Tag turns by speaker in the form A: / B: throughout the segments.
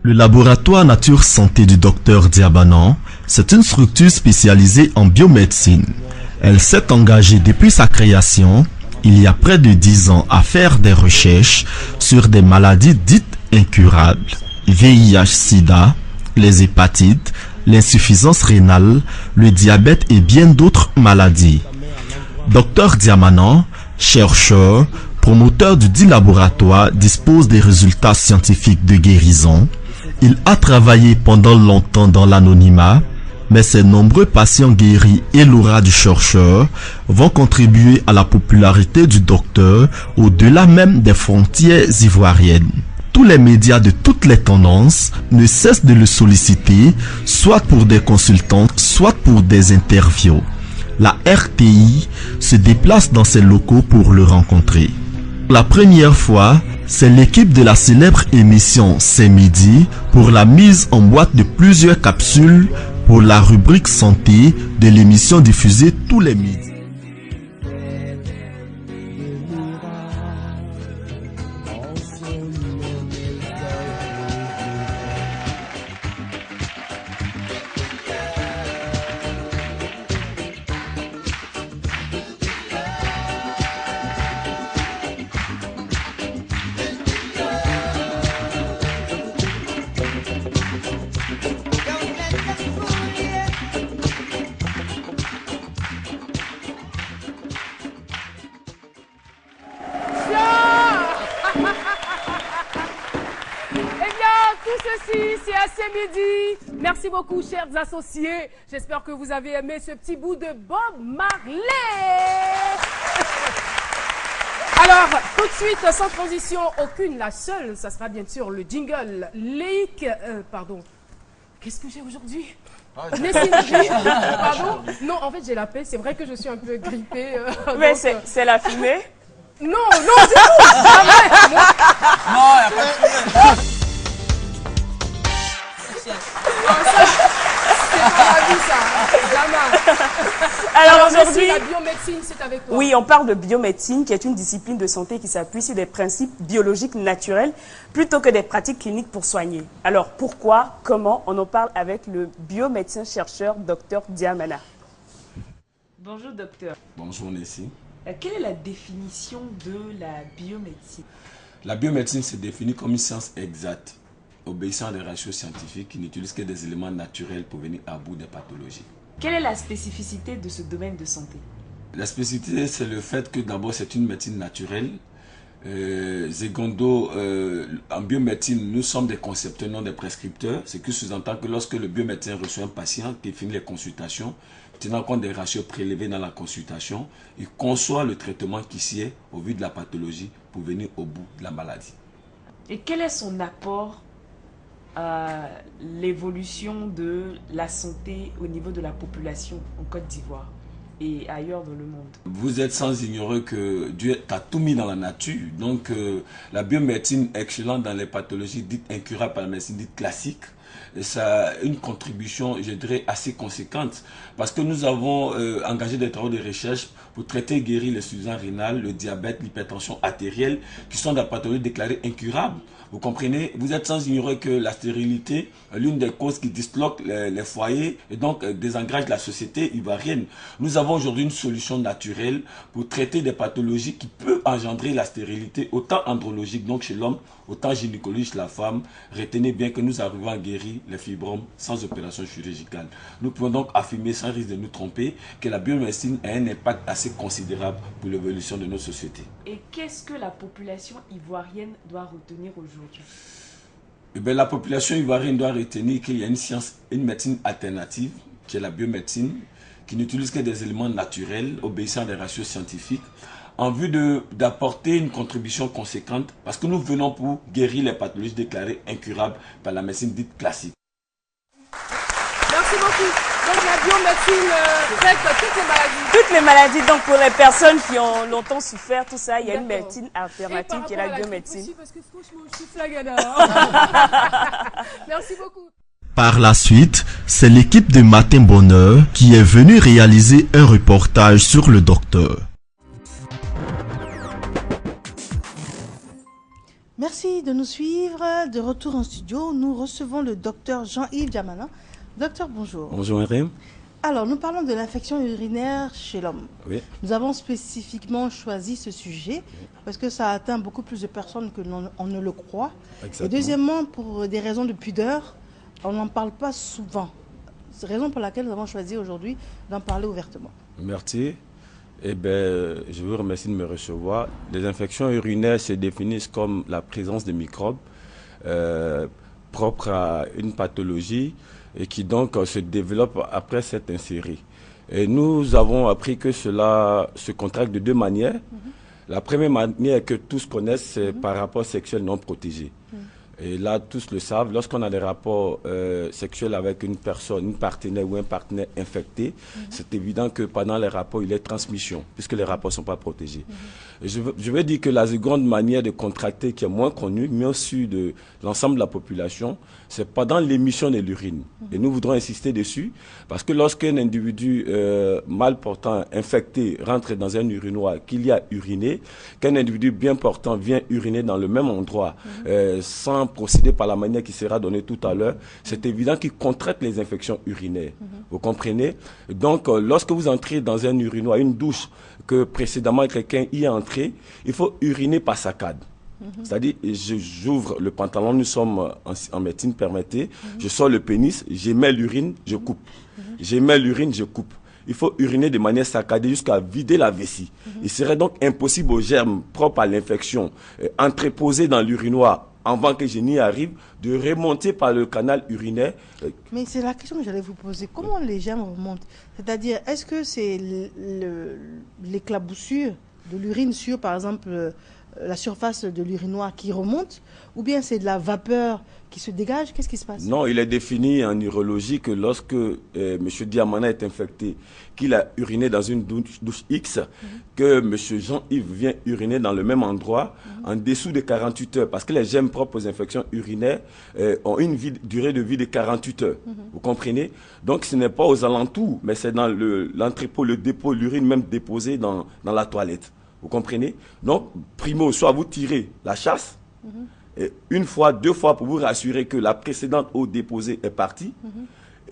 A: Le laboratoire Nature Santé du Dr Diabanan, c'est une structure spécialisée en biomédecine. Elle s'est engagée depuis sa création, il y a près de 10 ans, à faire des recherches sur des maladies dites incurables. VIH-Sida, les hépatites, l'insuffisance rénale, le diabète et bien d'autres maladies. Dr Diabanan, chercheur, promoteur du dit laboratoire, dispose des résultats scientifiques de guérison. Il a travaillé pendant longtemps dans l'anonymat, mais ses nombreux patients guéris et l'aura du chercheur vont contribuer à la popularité du docteur au-delà même des frontières ivoiriennes. Tous les médias de toutes les tendances ne cessent de le solliciter, soit pour des consultances, soit pour des interviews. La RTI se déplace dans ses locaux pour le rencontrer. La première fois, c'est l'équipe de la célèbre émission C'est Midi pour la mise en boîte de plusieurs capsules pour la rubrique santé de l'émission diffusée tous les midis.
B: Merci beaucoup, chers associés. J'espère que vous avez aimé ce petit bout de Bob Marley. Alors, tout de suite, sans transition aucune, la seule, ça sera bien sûr le jingle. Pardon. Qu'est-ce que j'ai aujourd'hui? Pardon? Non, en fait, j'ai la paix. C'est vrai que je suis un peu grippée.
C: Mais c'est la fumée?
B: Non, c'est tout. Jamais.
D: Non, il n'y a pas de fumée.
B: Alors aujourd'hui, la biomédecine, c'est avec toi.
C: Oui, on parle de biomédecine, qui est une discipline de santé qui s'appuie sur des principes biologiques naturels plutôt que des pratiques cliniques pour soigner. Alors pourquoi, comment? On en parle avec le biomédecin chercheur Dr Diabanan. Bonjour docteur.
D: Bonjour Nessie.
C: Quelle est la définition de la biomédecine?
D: La biomédecine se définit comme une science exacte, obéissant à des ratios scientifiques qui n'utilisent que des éléments naturels pour venir à bout des pathologies.
C: Quelle est la spécificité de ce domaine de santé?
D: La spécificité, c'est le fait que d'abord c'est une médecine naturelle. Secondo, en biomédecine, nous sommes des concepteurs, non des prescripteurs, ce qui sous-entend que lorsque le biomédecin reçoit un patient qui finit les consultations, tenant compte des ratios prélevés dans la consultation, il conçoit le traitement qui sied au vu de la pathologie pour venir au bout de la maladie.
C: Et quel est son apport à l'évolution de la santé au niveau de la population en Côte d'Ivoire et ailleurs dans le monde?
D: Vous êtes sans ignorer que Dieu a tout mis dans la nature. Donc la biomédecine est excellente dans les pathologies dites incurables par la médecine dite classique. Et ça a une contribution, je dirais, assez conséquente parce que nous avons engagé des travaux de recherche pour traiter et guérir l'insuffisance rénale, le diabète, l'hypertension artérielle, qui sont des pathologies déclarées incurables. Vous comprenez? Vous êtes sans ignorer que la stérilité est l'une des causes qui disloquent les foyers et donc désengage la société ivoirienne. Nous avons aujourd'hui une solution naturelle pour traiter des pathologies qui peuvent engendrer la stérilité, autant andrologique donc chez l'homme, autant gynécologique chez la femme. Retenez bien que nous arrivons à guérir les fibromes sans opération chirurgicale. Nous pouvons donc affirmer sans risque de nous tromper que la biomédecine a un impact assez considérable pour l'évolution de nos sociétés.
C: Et qu'est-ce que la population ivoirienne doit retenir aujourd'hui?
D: Eh bien, la population ivoirienne doit retenir qu'il y a une science, une médecine alternative, qui est la biomédecine, qui n'utilise que des éléments naturels, obéissant à des ratios scientifiques, en vue d'apporter une contribution conséquente, parce que nous venons pour guérir les pathologies déclarées incurables par la médecine dite classique.
B: Merci beaucoup. Donc la biomédecine traite toutes les maladies.
C: Toutes les maladies, donc pour les personnes qui ont longtemps souffert, tout ça, il y a une médecine alternative qui est la biomédecine.
B: Aussi, parce que franchement, je suis flagada. Merci beaucoup.
A: Par la suite, c'est l'équipe de Matin Bonheur qui est venue réaliser un reportage sur le docteur.
E: Merci de nous suivre. De retour en studio, nous recevons le docteur Jean-Yves Diamana. Docteur, bonjour.
F: Bonjour, Madame.
E: Alors, nous parlons de l'infection urinaire chez l'homme.
F: Oui.
E: Nous avons spécifiquement choisi ce sujet parce que ça atteint beaucoup plus de personnes que on ne le croit.
F: Exactement.
E: Et deuxièmement, pour des raisons de pudeur, on n'en parle pas souvent. C'est la raison pour laquelle nous avons choisi aujourd'hui d'en parler ouvertement.
F: Merci. Eh bien, je vous remercie de me recevoir. Les infections urinaires se définissent comme la présence de microbes propres à une pathologie et qui donc se développent après s'être insérés. Et nous avons appris que cela se contracte de deux manières. La première manière que tous connaissent, c'est par rapport sexuel non protégé. Et là, tous le savent, lorsqu'on a des rapports sexuels avec une personne, une partenaire ou un partenaire infecté, c'est évident que pendant les rapports, il y a transmission, puisque les rapports ne sont pas protégés. Et je veux dire que la seconde manière de contracter, qui est moins connue, mais aussi de l'ensemble de la population, c'est pendant l'émission de l'urine. Et nous voudrons insister dessus, parce que lorsqu'un individu mal portant, infecté, rentre dans un urinoir, qu'il y a uriné, qu'un individu bien portant vient uriner dans le même endroit, sans procéder par la manière qui sera donnée tout à l'heure, c'est évident qu'il contracte les infections urinaires. Vous comprenez? Donc, lorsque vous entrez dans un urinoir, une douche, que précédemment quelqu'un y est entré, il faut uriner par saccade. C'est-à-dire, j'ouvre le pantalon, nous sommes en médecine, permettez, je sors le pénis, j'émets l'urine, je coupe. J'émets l'urine, je coupe. Il faut uriner de manière saccadée jusqu'à vider la vessie. Il serait donc impossible aux germes propres à l'infection entreposés dans l'urinoir avant que je n'y arrive, de remonter par le canal urinaire.
E: Mais c'est la question que j'allais vous poser. Comment les germes remontent? C'est-à-dire, est-ce que c'est l'éclaboussure de l'urine sur, par exemple, la surface de l'urinoir qui remonte, ou bien c'est de la vapeur qui se dégage? Qu'est-ce qui se passe?
F: Non, il est défini en urologie que lorsque M. Diamana est infecté, qu'il a uriné dans une douche X, que M. Jean-Yves vient uriner dans le même endroit en dessous de 48 heures, parce que les germes propres aux infections urinaires ont une durée de vie de 48 heures. Vous comprenez? Donc ce n'est pas aux alentours, mais c'est dans l'entrepôt, le dépôt, l'urine même déposée dans la toilette. Vous comprenez? Donc, primo, soit vous tirez la chasse, et une fois, deux fois pour vous rassurer que la précédente eau déposée est partie,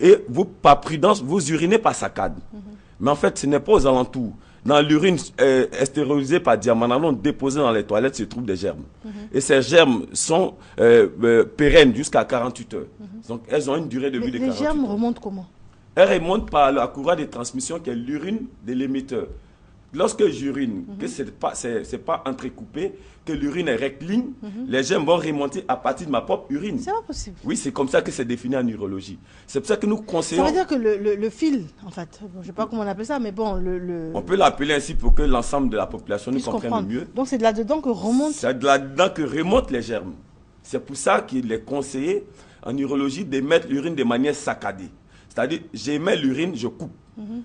F: et vous, par prudence, vous urinez par saccade. Mais en fait, ce n'est pas aux alentours. Dans l'urine stérilisée par Diamana, déposée dans les toilettes, se trouvent des germes. Et ces germes sont pérennes jusqu'à 48 heures. Donc, elles ont une durée de vie de 48 heures.
E: Les germes remontent comment?
F: Elles remontent par la courroie de transmission qui est l'urine de l'émetteur. Lorsque j'urine, que ce n'est pas entrecoupé, que l'urine est rectiligne, les germes vont remonter à partir de ma propre urine.
E: C'est pas possible.
F: Oui, c'est comme ça que c'est défini en urologie. C'est pour ça que nous conseillons...
E: Ça veut dire que le fil, en fait, bon, je ne sais pas comment on appelle ça, mais bon,
F: on peut l'appeler ainsi pour que l'ensemble de la population nous comprenne mieux.
E: Donc c'est de là-dedans que remonte...
F: C'est de là-dedans que remontent les germes. C'est pour ça qu'il est conseillé en urologie de mettre l'urine de manière saccadée. C'est-à-dire, j'émets l'urine, je coupe.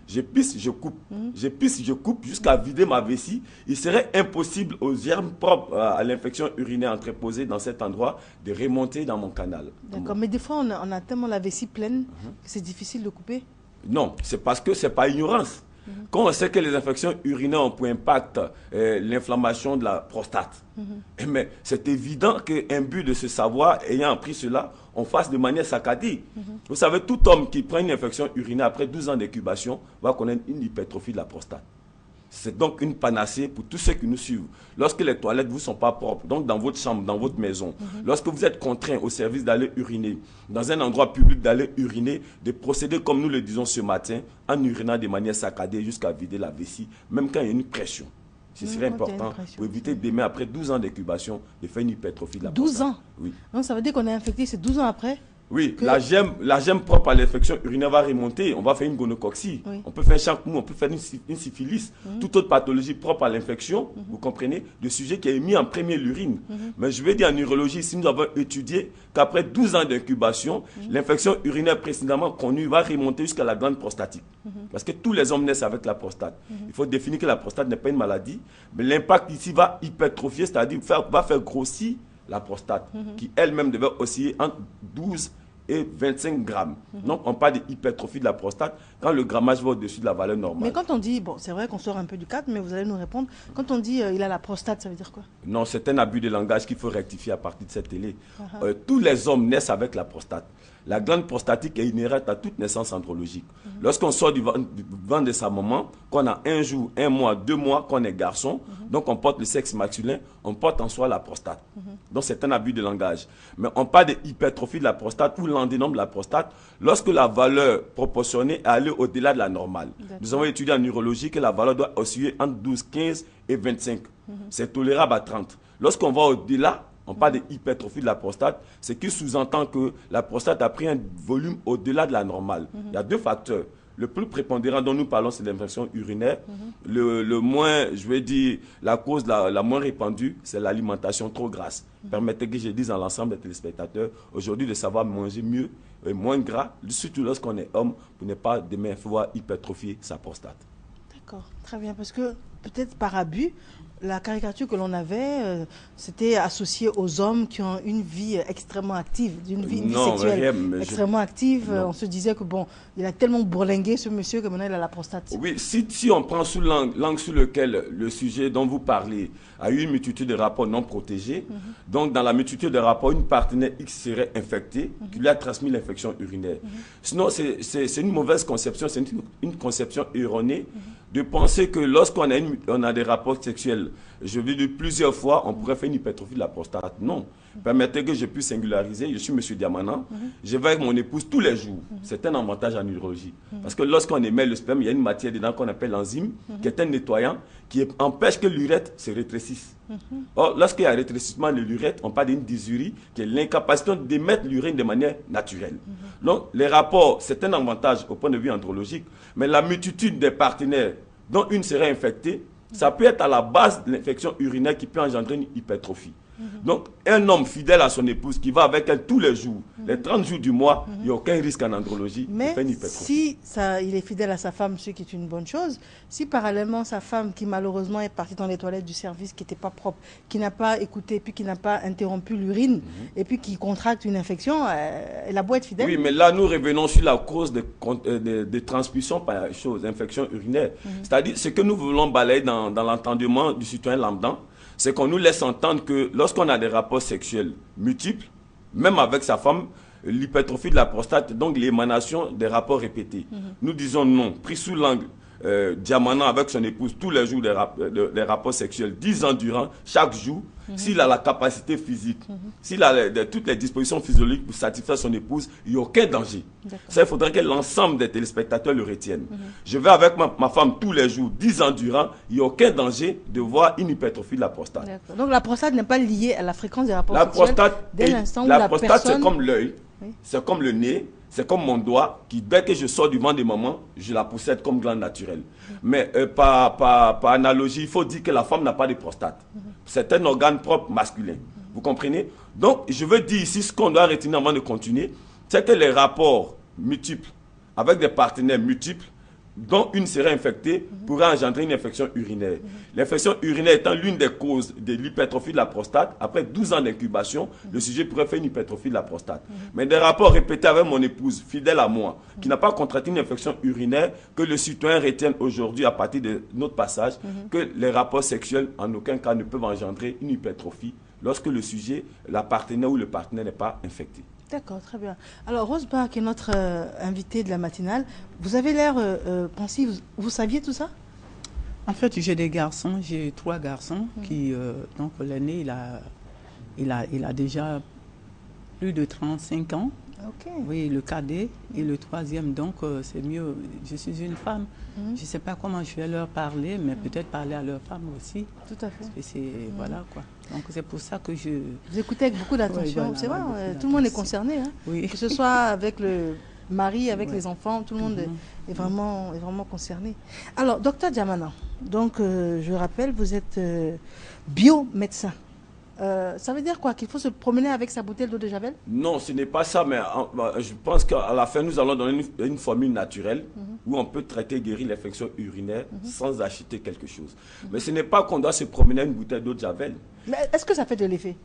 F: Je pisse, je coupe. Je pisse, je coupe jusqu'à vider ma vessie. Il serait impossible aux germes propres à l'infection urinaire entreposée dans cet endroit de remonter dans mon canal.
E: D'accord, mais des fois on a tellement la vessie pleine que c'est difficile de couper.
F: Non, c'est parce que c'est pas ignorance. Quand on sait que les infections urinaires ont pour impact l'inflammation de la prostate, mais c'est évident qu'un but de ce savoir, ayant appris cela, on fasse de manière saccadée. Vous savez, tout homme qui prend une infection urinaire après 12 ans d'incubation va connaître une hypertrophie de la prostate. C'est donc une panacée pour tous ceux qui nous suivent. Lorsque les toilettes ne vous sont pas propres, donc dans votre chambre, dans votre maison, lorsque vous êtes contraint au service d'aller uriner, dans un endroit public d'aller uriner, de procéder comme nous le disons ce matin, en urinant de manière saccadée jusqu'à vider la vessie, même quand il y a une pression. Ce serait important pour éviter demain, après 12 ans d'incubation, de faire une hypertrophie de la prostate.
E: 12 ans?
F: Oui.
E: Donc ça veut dire qu'on est infecté, c'est 12 ans après?
F: Oui, la gemme propre à l'infection urinaire va remonter, on va faire une gonocoxie, on peut faire un chancre-mou, on peut faire une syphilis, toute autre pathologie propre à l'infection, vous comprenez, le sujet qui est mis en premier l'urine. Mais je vais dire en urologie, si nous avons étudié qu'après 12 ans d'incubation, l'infection urinaire précédemment connue va remonter jusqu'à la glande prostatique. Parce que tous les hommes naissent avec la prostate. Il faut définir que la prostate n'est pas une maladie, mais l'impact ici va hypertrophier, c'est-à-dire va faire grossir la prostate, qui elle-même devait osciller entre 12 et 25 grammes. Donc, on parle d'hypertrophie de la prostate quand le grammage va au-dessus de la valeur normale.
E: Mais quand on dit, bon, c'est vrai qu'on sort un peu du cadre, mais vous allez nous répondre, quand on dit il a la prostate, ça veut dire quoi?
F: Non, c'est un abus de langage qu'il faut rectifier à partir de cette télé. Tous les hommes naissent avec la prostate. La glande prostatique est inhérente à toute naissance andrologique. Lorsqu'on sort du ventre de sa maman, qu'on a un jour, 1 mois, 2 mois, qu'on est garçon, donc on porte le sexe masculin, on porte en soi la prostate. Donc c'est un abus de langage. Mais on parle d'hypertrophie de la prostate ou l'adénome de la prostate lorsque la valeur proportionnée est allée au-delà de la normale. Nous avons étudié en urologie que la valeur doit osciller entre 12, 15 et 25. C'est tolérable à 30. Lorsqu'on va au-delà, on parle d'hypertrophie de la prostate, ce qui sous-entend que la prostate a pris un volume au-delà de la normale. Il y a 2 facteurs. Le plus prépondérant dont nous parlons, c'est l'infection urinaire. Le moins, je vais dire, la cause la moins répandue, c'est l'alimentation trop grasse. Permettez que je dise à l'ensemble des téléspectateurs, aujourd'hui, de savoir manger mieux et moins gras, surtout lorsqu'on est homme, pour ne pas demain pouvoir hypertrophier sa prostate.
E: D'accord, très bien, parce que peut-être par abus, la caricature que l'on avait, c'était associé aux hommes qui ont une vie extrêmement active, une vie sexuelle extrêmement active. On se disait que bon, il a tellement bourlingué ce monsieur que maintenant il a la prostate.
F: Oui, si on prend sous l'angle sur lequel le sujet dont vous parlez a eu une multitude de rapports non protégés, donc dans la multitude de rapports, une partenaire X serait infectée, qui lui a transmis l'infection urinaire. Sinon, c'est une mauvaise conception, c'est une conception erronée de penser que lorsqu'on a des rapports sexuels, je l'ai dit plusieurs fois, on pourrait faire une hypertrophie de la prostate. Non. Permettez que je puisse singulariser. Je suis M. Diamana. Je vais avec mon épouse tous les jours. C'est un avantage en urologie. Parce que lorsqu'on émet le sperme, il y a une matière dedans qu'on appelle l'enzyme, qui est un nettoyant, qui empêche que l'urètre se rétrécisse. Or, lorsqu'il y a un rétrécissement de l'urètre, on parle d'une dysurie, qui est l'incapacité d'émettre l'urine de manière naturelle. Donc, les rapports, c'est un avantage au point de vue andrologique, mais la multitude des partenaires dont une serait infectée, ça peut être à la base de l'infection urinaire qui peut engendrer une hypertrophie. Donc, un homme fidèle à son épouse qui va avec elle tous les jours, les 30 jours du mois, il n'y a aucun risque en andrologie de faire une hypertrophie.
E: Si il est fidèle à sa femme, ce qui est une bonne chose, si parallèlement sa femme, qui malheureusement est partie dans les toilettes du service, qui n'était pas propre, qui n'a pas écouté, puis qui n'a pas interrompu l'urine, et puis qui contracte une infection, elle a beau être fidèle.
F: Oui, mais là, nous revenons sur la cause de transmission par infection urinaire. C'est-à-dire, ce que nous voulons balayer dans l'entendement du citoyen lambda, c'est qu'on nous laisse entendre que lorsqu'on a des rapports sexuels multiples, même avec sa femme, l'hypertrophie de la prostate, donc l'émanation des rapports répétés. Nous disons non, pris sous l'angle Diamana avec son épouse tous les jours des rapports sexuels, 10 ans durant, chaque jour, s'il a la capacité physique, s'il a toutes les dispositions physiologiques pour satisfaire son épouse, il n'y a aucun danger. Ça, il faudrait que l'ensemble des téléspectateurs le retiennent. Je vais avec ma femme tous les jours, 10 ans durant, il n'y a aucun danger de voir une hypertrophie de la prostate.
E: Donc la prostate n'est pas liée à la fréquence des rapports
F: sexuels.
E: La
F: prostate, c'est comme l'œil, c'est comme le nez, c'est comme mon doigt, qui dès que je sors du ventre de maman, je la possède comme glande naturelle. Mais par analogie, il faut dire que la femme n'a pas de prostate. C'est un organe propre masculin. Vous comprenez? Donc, je veux dire ici, ce qu'on doit retenir avant de continuer, c'est que les rapports multiples, avec des partenaires multiples, dont une serait infectée, pourrait engendrer une infection urinaire. L'infection urinaire étant l'une des causes de l'hypertrophie de la prostate, après 12 ans d'incubation, le sujet pourrait faire une hypertrophie de la prostate. Mais des rapports répétés avec mon épouse, fidèle à moi, qui n'a pas contracté une infection urinaire, que le citoyen retienne aujourd'hui à partir de notre passage, que les rapports sexuels, en aucun cas, ne peuvent engendrer une hypertrophie lorsque le sujet, la partenaire ou le partenaire n'est pas infecté.
E: D'accord, très bien. Alors, Rose Bar, qui est notre invitée de la matinale, vous avez l'air pensive. Vous saviez tout ça?
G: En fait, j'ai des garçons, j'ai 3 garçons qui, donc l'aîné, il a déjà plus de 35 ans.
E: Ok.
G: Oui, le cadet et le 3e, donc c'est mieux. Je suis une femme. Je ne sais pas comment je vais leur parler, mais peut-être parler à leur femme aussi.
E: Tout à fait.
G: Parce que voilà quoi. Donc c'est pour ça que je...
E: Vous écoutez avec beaucoup d'attention.
G: Voilà,
E: c'est vrai, tout le monde est concerné. Hein.
G: Oui.
E: Que ce soit avec le mari, avec les enfants, tout le monde est vraiment concerné. Alors, docteur Diamana, donc je rappelle, vous êtes biomédecin. Ça veut dire quoi? Qu'il faut se promener avec sa bouteille d'eau de Javel?
F: Non, ce n'est pas ça, mais je pense qu'à la fin, nous allons donner une formule naturelle où on peut traiter et guérir l'infection urinaire sans acheter quelque chose. Mais ce n'est pas qu'on doit se promener avec une bouteille d'eau de Javel.
E: Mais est-ce que ça fait de l'effet?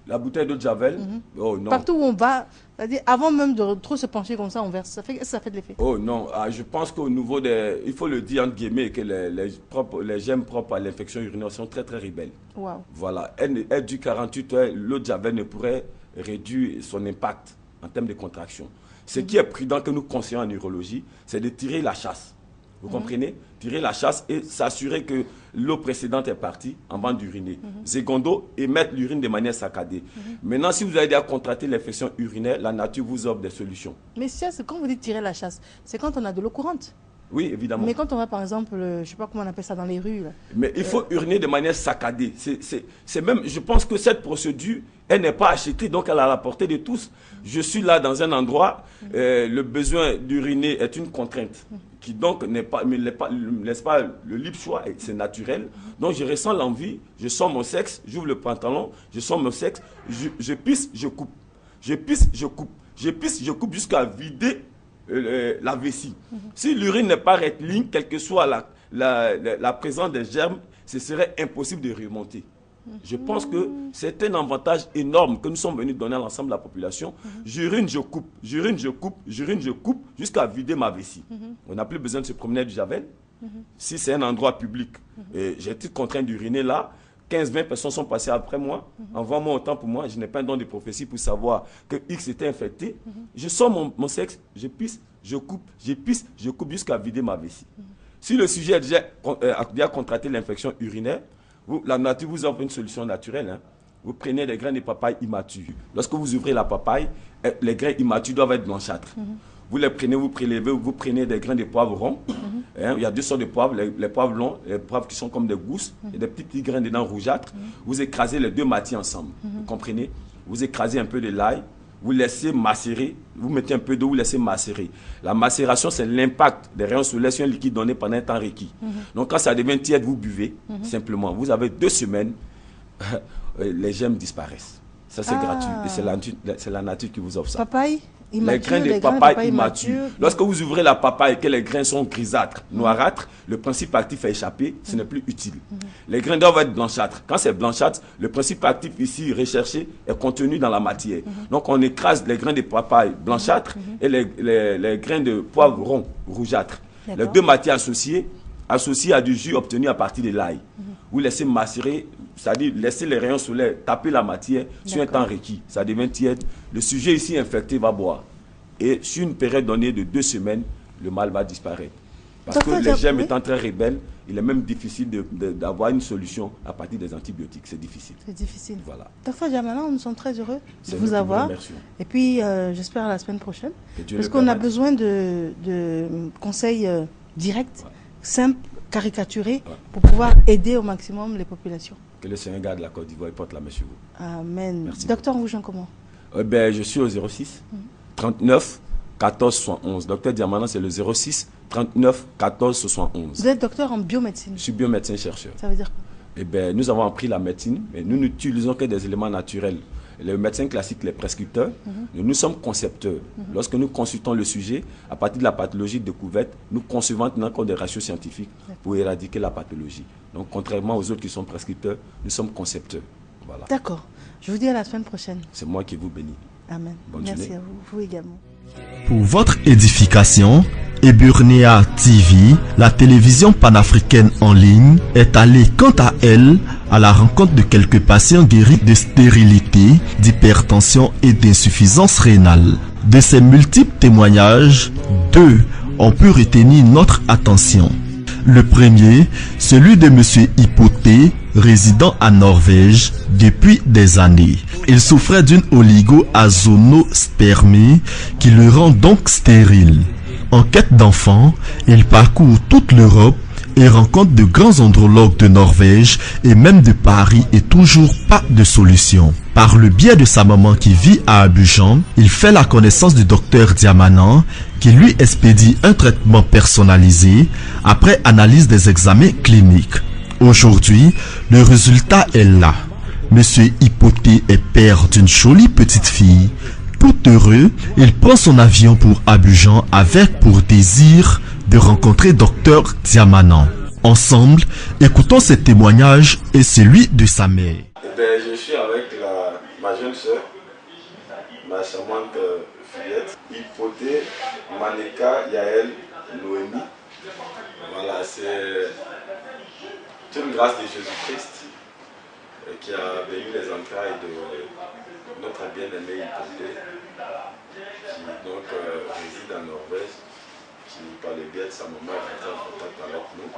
F: La bouteille d'eau de Javel, oh non.
E: Partout où on va, c'est-à-dire avant même de trop se pencher comme ça, on verse. Ça fait de l'effet.
F: Oh non, je pense qu'au niveau des... Il faut le dire entre guillemets que les germes propres à l'infection urinaire sont très très rebelles.
E: Wow.
F: Voilà, elle dure 48 heures, l'eau de Javel ne pourrait réduire son impact en termes de contraction. Ce qui est prudent que nous conseillons en urologie, c'est de tirer la chasse. Vous comprenez? Tirer la chasse et s'assurer que l'eau précédente est partie avant d'uriner. Secondo, émettre l'urine de manière saccadée. Maintenant, si vous avez déjà contracté l'infection urinaire, la nature vous offre des solutions.
E: Mais quand vous dites tirer la chasse, c'est quand on a de l'eau courante.
F: Oui, évidemment. Mais
E: quand on va, par exemple, je ne sais pas comment on appelle ça dans les rues. Là.
F: Mais il faut uriner de manière saccadée. C'est même, je pense que cette procédure, elle n'est pas achetée, donc elle est à la portée de tous. Je suis là dans un endroit, le besoin d'uriner est une contrainte qui donc me laisse pas le libre choix, c'est naturel. Donc je ressens l'envie, je sors mon sexe, j'ouvre le pantalon, je sors mon sexe, je pisse, je coupe. Je pisse, je coupe. Je pisse, je coupe jusqu'à vider la vessie. Si l'urine n'est pas rectiligne, quelle que soit la présence des germes, ce serait impossible de remonter. Je pense que c'est un avantage énorme que nous sommes venus donner à l'ensemble de la population. J'urine, je coupe, j'urine, je coupe, j'urine, je coupe, jusqu'à vider ma vessie. On n'a plus besoin de se promener du Javel. Si c'est un endroit public, et j'ai été contraint d'uriner là, 15-20 personnes sont passées après moi. Envoie-moi autant pour moi. Je n'ai pas un don de prophétie pour savoir que X était infecté. Je sors mon sexe, je pisse, je coupe, je pisse, je coupe jusqu'à vider ma vessie. Si le sujet a déjà contracté l'infection urinaire, la nature vous offre une solution naturelle. Hein. Vous prenez des grains de papaye immatures. Lorsque vous ouvrez la papaye, les grains immatures doivent être blanchâtres. Vous les prenez, vous prélevez, vous prenez des grains de poivre rond. Il y a deux sortes de poivres, les poivres longs, les poivres qui sont comme des gousses, et des petits grains dedans rougeâtres. Vous écrasez les deux matières ensemble. Vous comprenez? Vous écrasez un peu de l'ail, vous laissez macérer, vous mettez un peu d'eau, vous laissez macérer. La macération, c'est l'impact des rayons solaires sur un liquide donné pendant un temps requis. Donc quand ça devient tiède, vous buvez, simplement. Vous avez 2 semaines, les germes disparaissent. Ça, c'est gratuit. Et c'est la nature qui vous offre ça.
E: Papaye immature,
F: les grains de papaye immatures. Lorsque vous ouvrez la papaye et que les grains sont grisâtres, noirâtres, le principe actif est échappé, ce n'est plus utile. Les grains doivent être blanchâtres. Quand c'est blanchâtre, le principe actif ici recherché est contenu dans la matière. Donc on écrase les grains de papaye blanchâtres et les grains de poivre rond rougeâtres. Les deux matières associées à du jus obtenu à partir de l'ail. Vous laissez macérer, c'est-à-dire laisser les rayons solaires taper la matière sur un temps requis. Ça devient tiède. Le sujet ici infecté va boire. Et sur une période donnée de 2 semaines, le mal va disparaître. Parce que les germes étant très rebelles, il est même difficile d'avoir une solution à partir des antibiotiques. C'est difficile.
E: C'est difficile.
F: Voilà.
E: Dr. Diamana, nous sommes très heureux de vous avoir. Et puis, j'espère à la semaine prochaine. Parce qu'on a besoin de conseils directs, simples, caricaturés, pour pouvoir aider au maximum les populations.
F: Que le Seigneur garde la Côte d'Ivoire et porte la main sur vous.
E: Amen.
F: Merci.
E: Docteur, vous joignez comment?
F: Je suis au 06 39 14 71. Docteur Diamana, c'est le 06 39 14 71.
E: Vous êtes docteur en biomédecine?
F: Je suis biomédecin chercheur.
E: Ça veut dire quoi?
F: Nous avons appris la médecine, mais nous n'utilisons que des éléments naturels. Les médecins classiques, les prescripteurs, nous sommes concepteurs. Lorsque nous consultons le sujet, à partir de la pathologie découverte, nous concevons encore des ratios scientifiques pour éradiquer la pathologie. Donc, contrairement aux autres qui sont prescripteurs, nous sommes concepteurs. Voilà.
E: D'accord. Je vous dis à la semaine prochaine.
F: C'est moi qui vous bénis.
E: Amen. Merci à vous, vous également.
A: Pour votre édification, Eburnéa TV, la télévision panafricaine en ligne, est allée quant à elle à la rencontre de quelques patients guéris de stérilité, d'hypertension et d'insuffisance rénale. De ces multiples témoignages, 2 ont pu retenir notre attention. Le premier, celui de M. Hypoté, résident à Norvège depuis des années. Il souffrait d'une oligo-azonospermie qui le rend donc stérile. En quête d'enfants, il parcourt toute l'Europe et rencontre de grands andrologues de Norvège et même de Paris et toujours pas de solution. Par le biais de sa maman qui vit à Abidjan, il fait la connaissance du docteur Diamana qui lui expédie un traitement personnalisé après analyse des examens cliniques. Aujourd'hui, le résultat est là. Monsieur Hypoté est père d'une jolie petite fille. Tout heureux, il prend son avion pour Abidjan avec pour désir de rencontrer docteur Diamana. Ensemble, écoutons ses témoignages et celui de sa mère.
F: Je suis avec avec ma jeune soeur, ma charmante fillette, Hypothée, Maneka, Yael, Noémie. Voilà, c'est une grâce de Jésus-Christ qui a béni les entrailles de notre bien-aimé Hypothée, qui donc réside en Norvège, qui par le biais de sa maman est entrée en contact avec nous,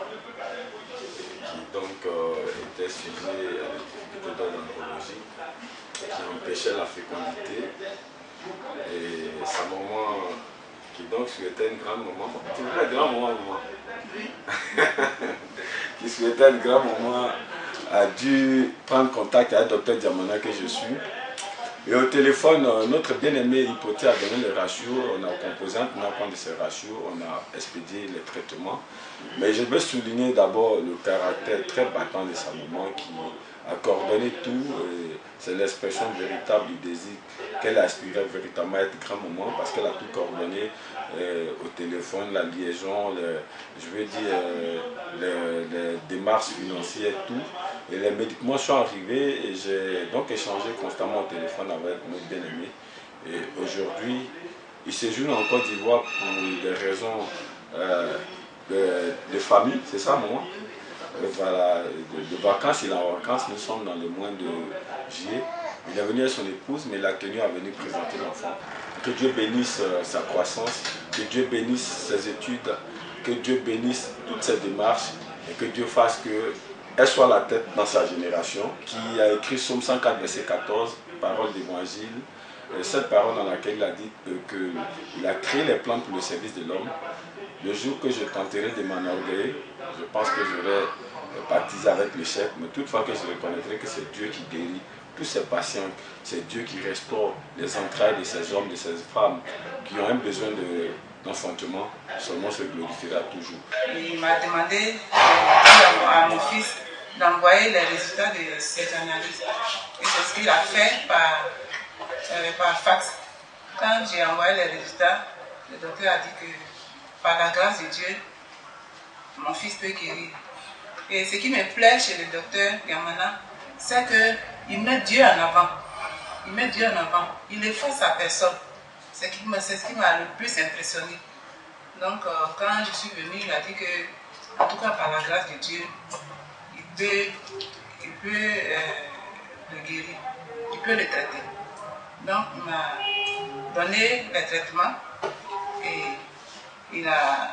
F: qui donc était sujet à des difficultés d'andrologie, qui empêchait la fécondité. Et sa maman, qui donc souhaitait une grande maman, tu veux une grande maman, qui souhaitait une grande maman, a dû prendre contact avec le docteur Diamana que je suis. Et au téléphone, notre bien-aimé Hypothée a donné les ratios, on a composé un plan de ces ratios, on a expédié les traitements. Mais je veux souligner d'abord le caractère très battant de sa maman qui a coordonné tout. C'est l'expression véritable du désir qu'elle a aspiré véritablement à être grand-maman parce qu'elle a tout coordonné au téléphone, la liaison, les démarches financières, tout. Et les médicaments sont arrivés et j'ai donc échangé constamment au téléphone avec notre bien-aimé. Et aujourd'hui, il séjourne en Côte d'Ivoire pour des raisons de famille, c'est ça, maman? Voilà, de vacances, il est en vacances, nous sommes dans le mois de juillet. Il est venu avec son épouse, mais il a tenu à venir présenter l'enfant. Que Dieu bénisse sa croissance, que Dieu bénisse ses études, que Dieu bénisse toutes ses démarches et que Dieu fasse qu'elle soit la tête dans sa génération, qui a écrit Psaume 104, verset 14, parole d'évangile. Cette parole dans laquelle il a dit qu'il a créé les plans pour le service de l'homme. Le jour que je tenterai de m'enorgueillir, je pense que j'aurai baptisé avec l'échec, mais toutefois que je reconnaîtrai que c'est Dieu qui guérit tous ces patients, c'est Dieu qui restaure les entrailles de ces hommes, de ces femmes qui ont un besoin d'enfantement, seulement se glorifiera toujours.
H: Il m'a demandé à mon fils d'envoyer les résultats de ses analyses. Et c'est ce qu'il a fait par fax. Quand j'ai envoyé les résultats, le docteur a dit que par la grâce de Dieu, mon fils peut guérir. Et ce qui me plaît chez le docteur Diamana, c'est qu'il met Dieu en avant. Il met Dieu en avant. Il efface sa personne. C'est ce qui m'a le plus impressionné. Donc, quand je suis venue, il a dit que, en tout cas par la grâce de Dieu, il peut le guérir. Il peut le traiter. Donc, il m'a donné les traitements et il a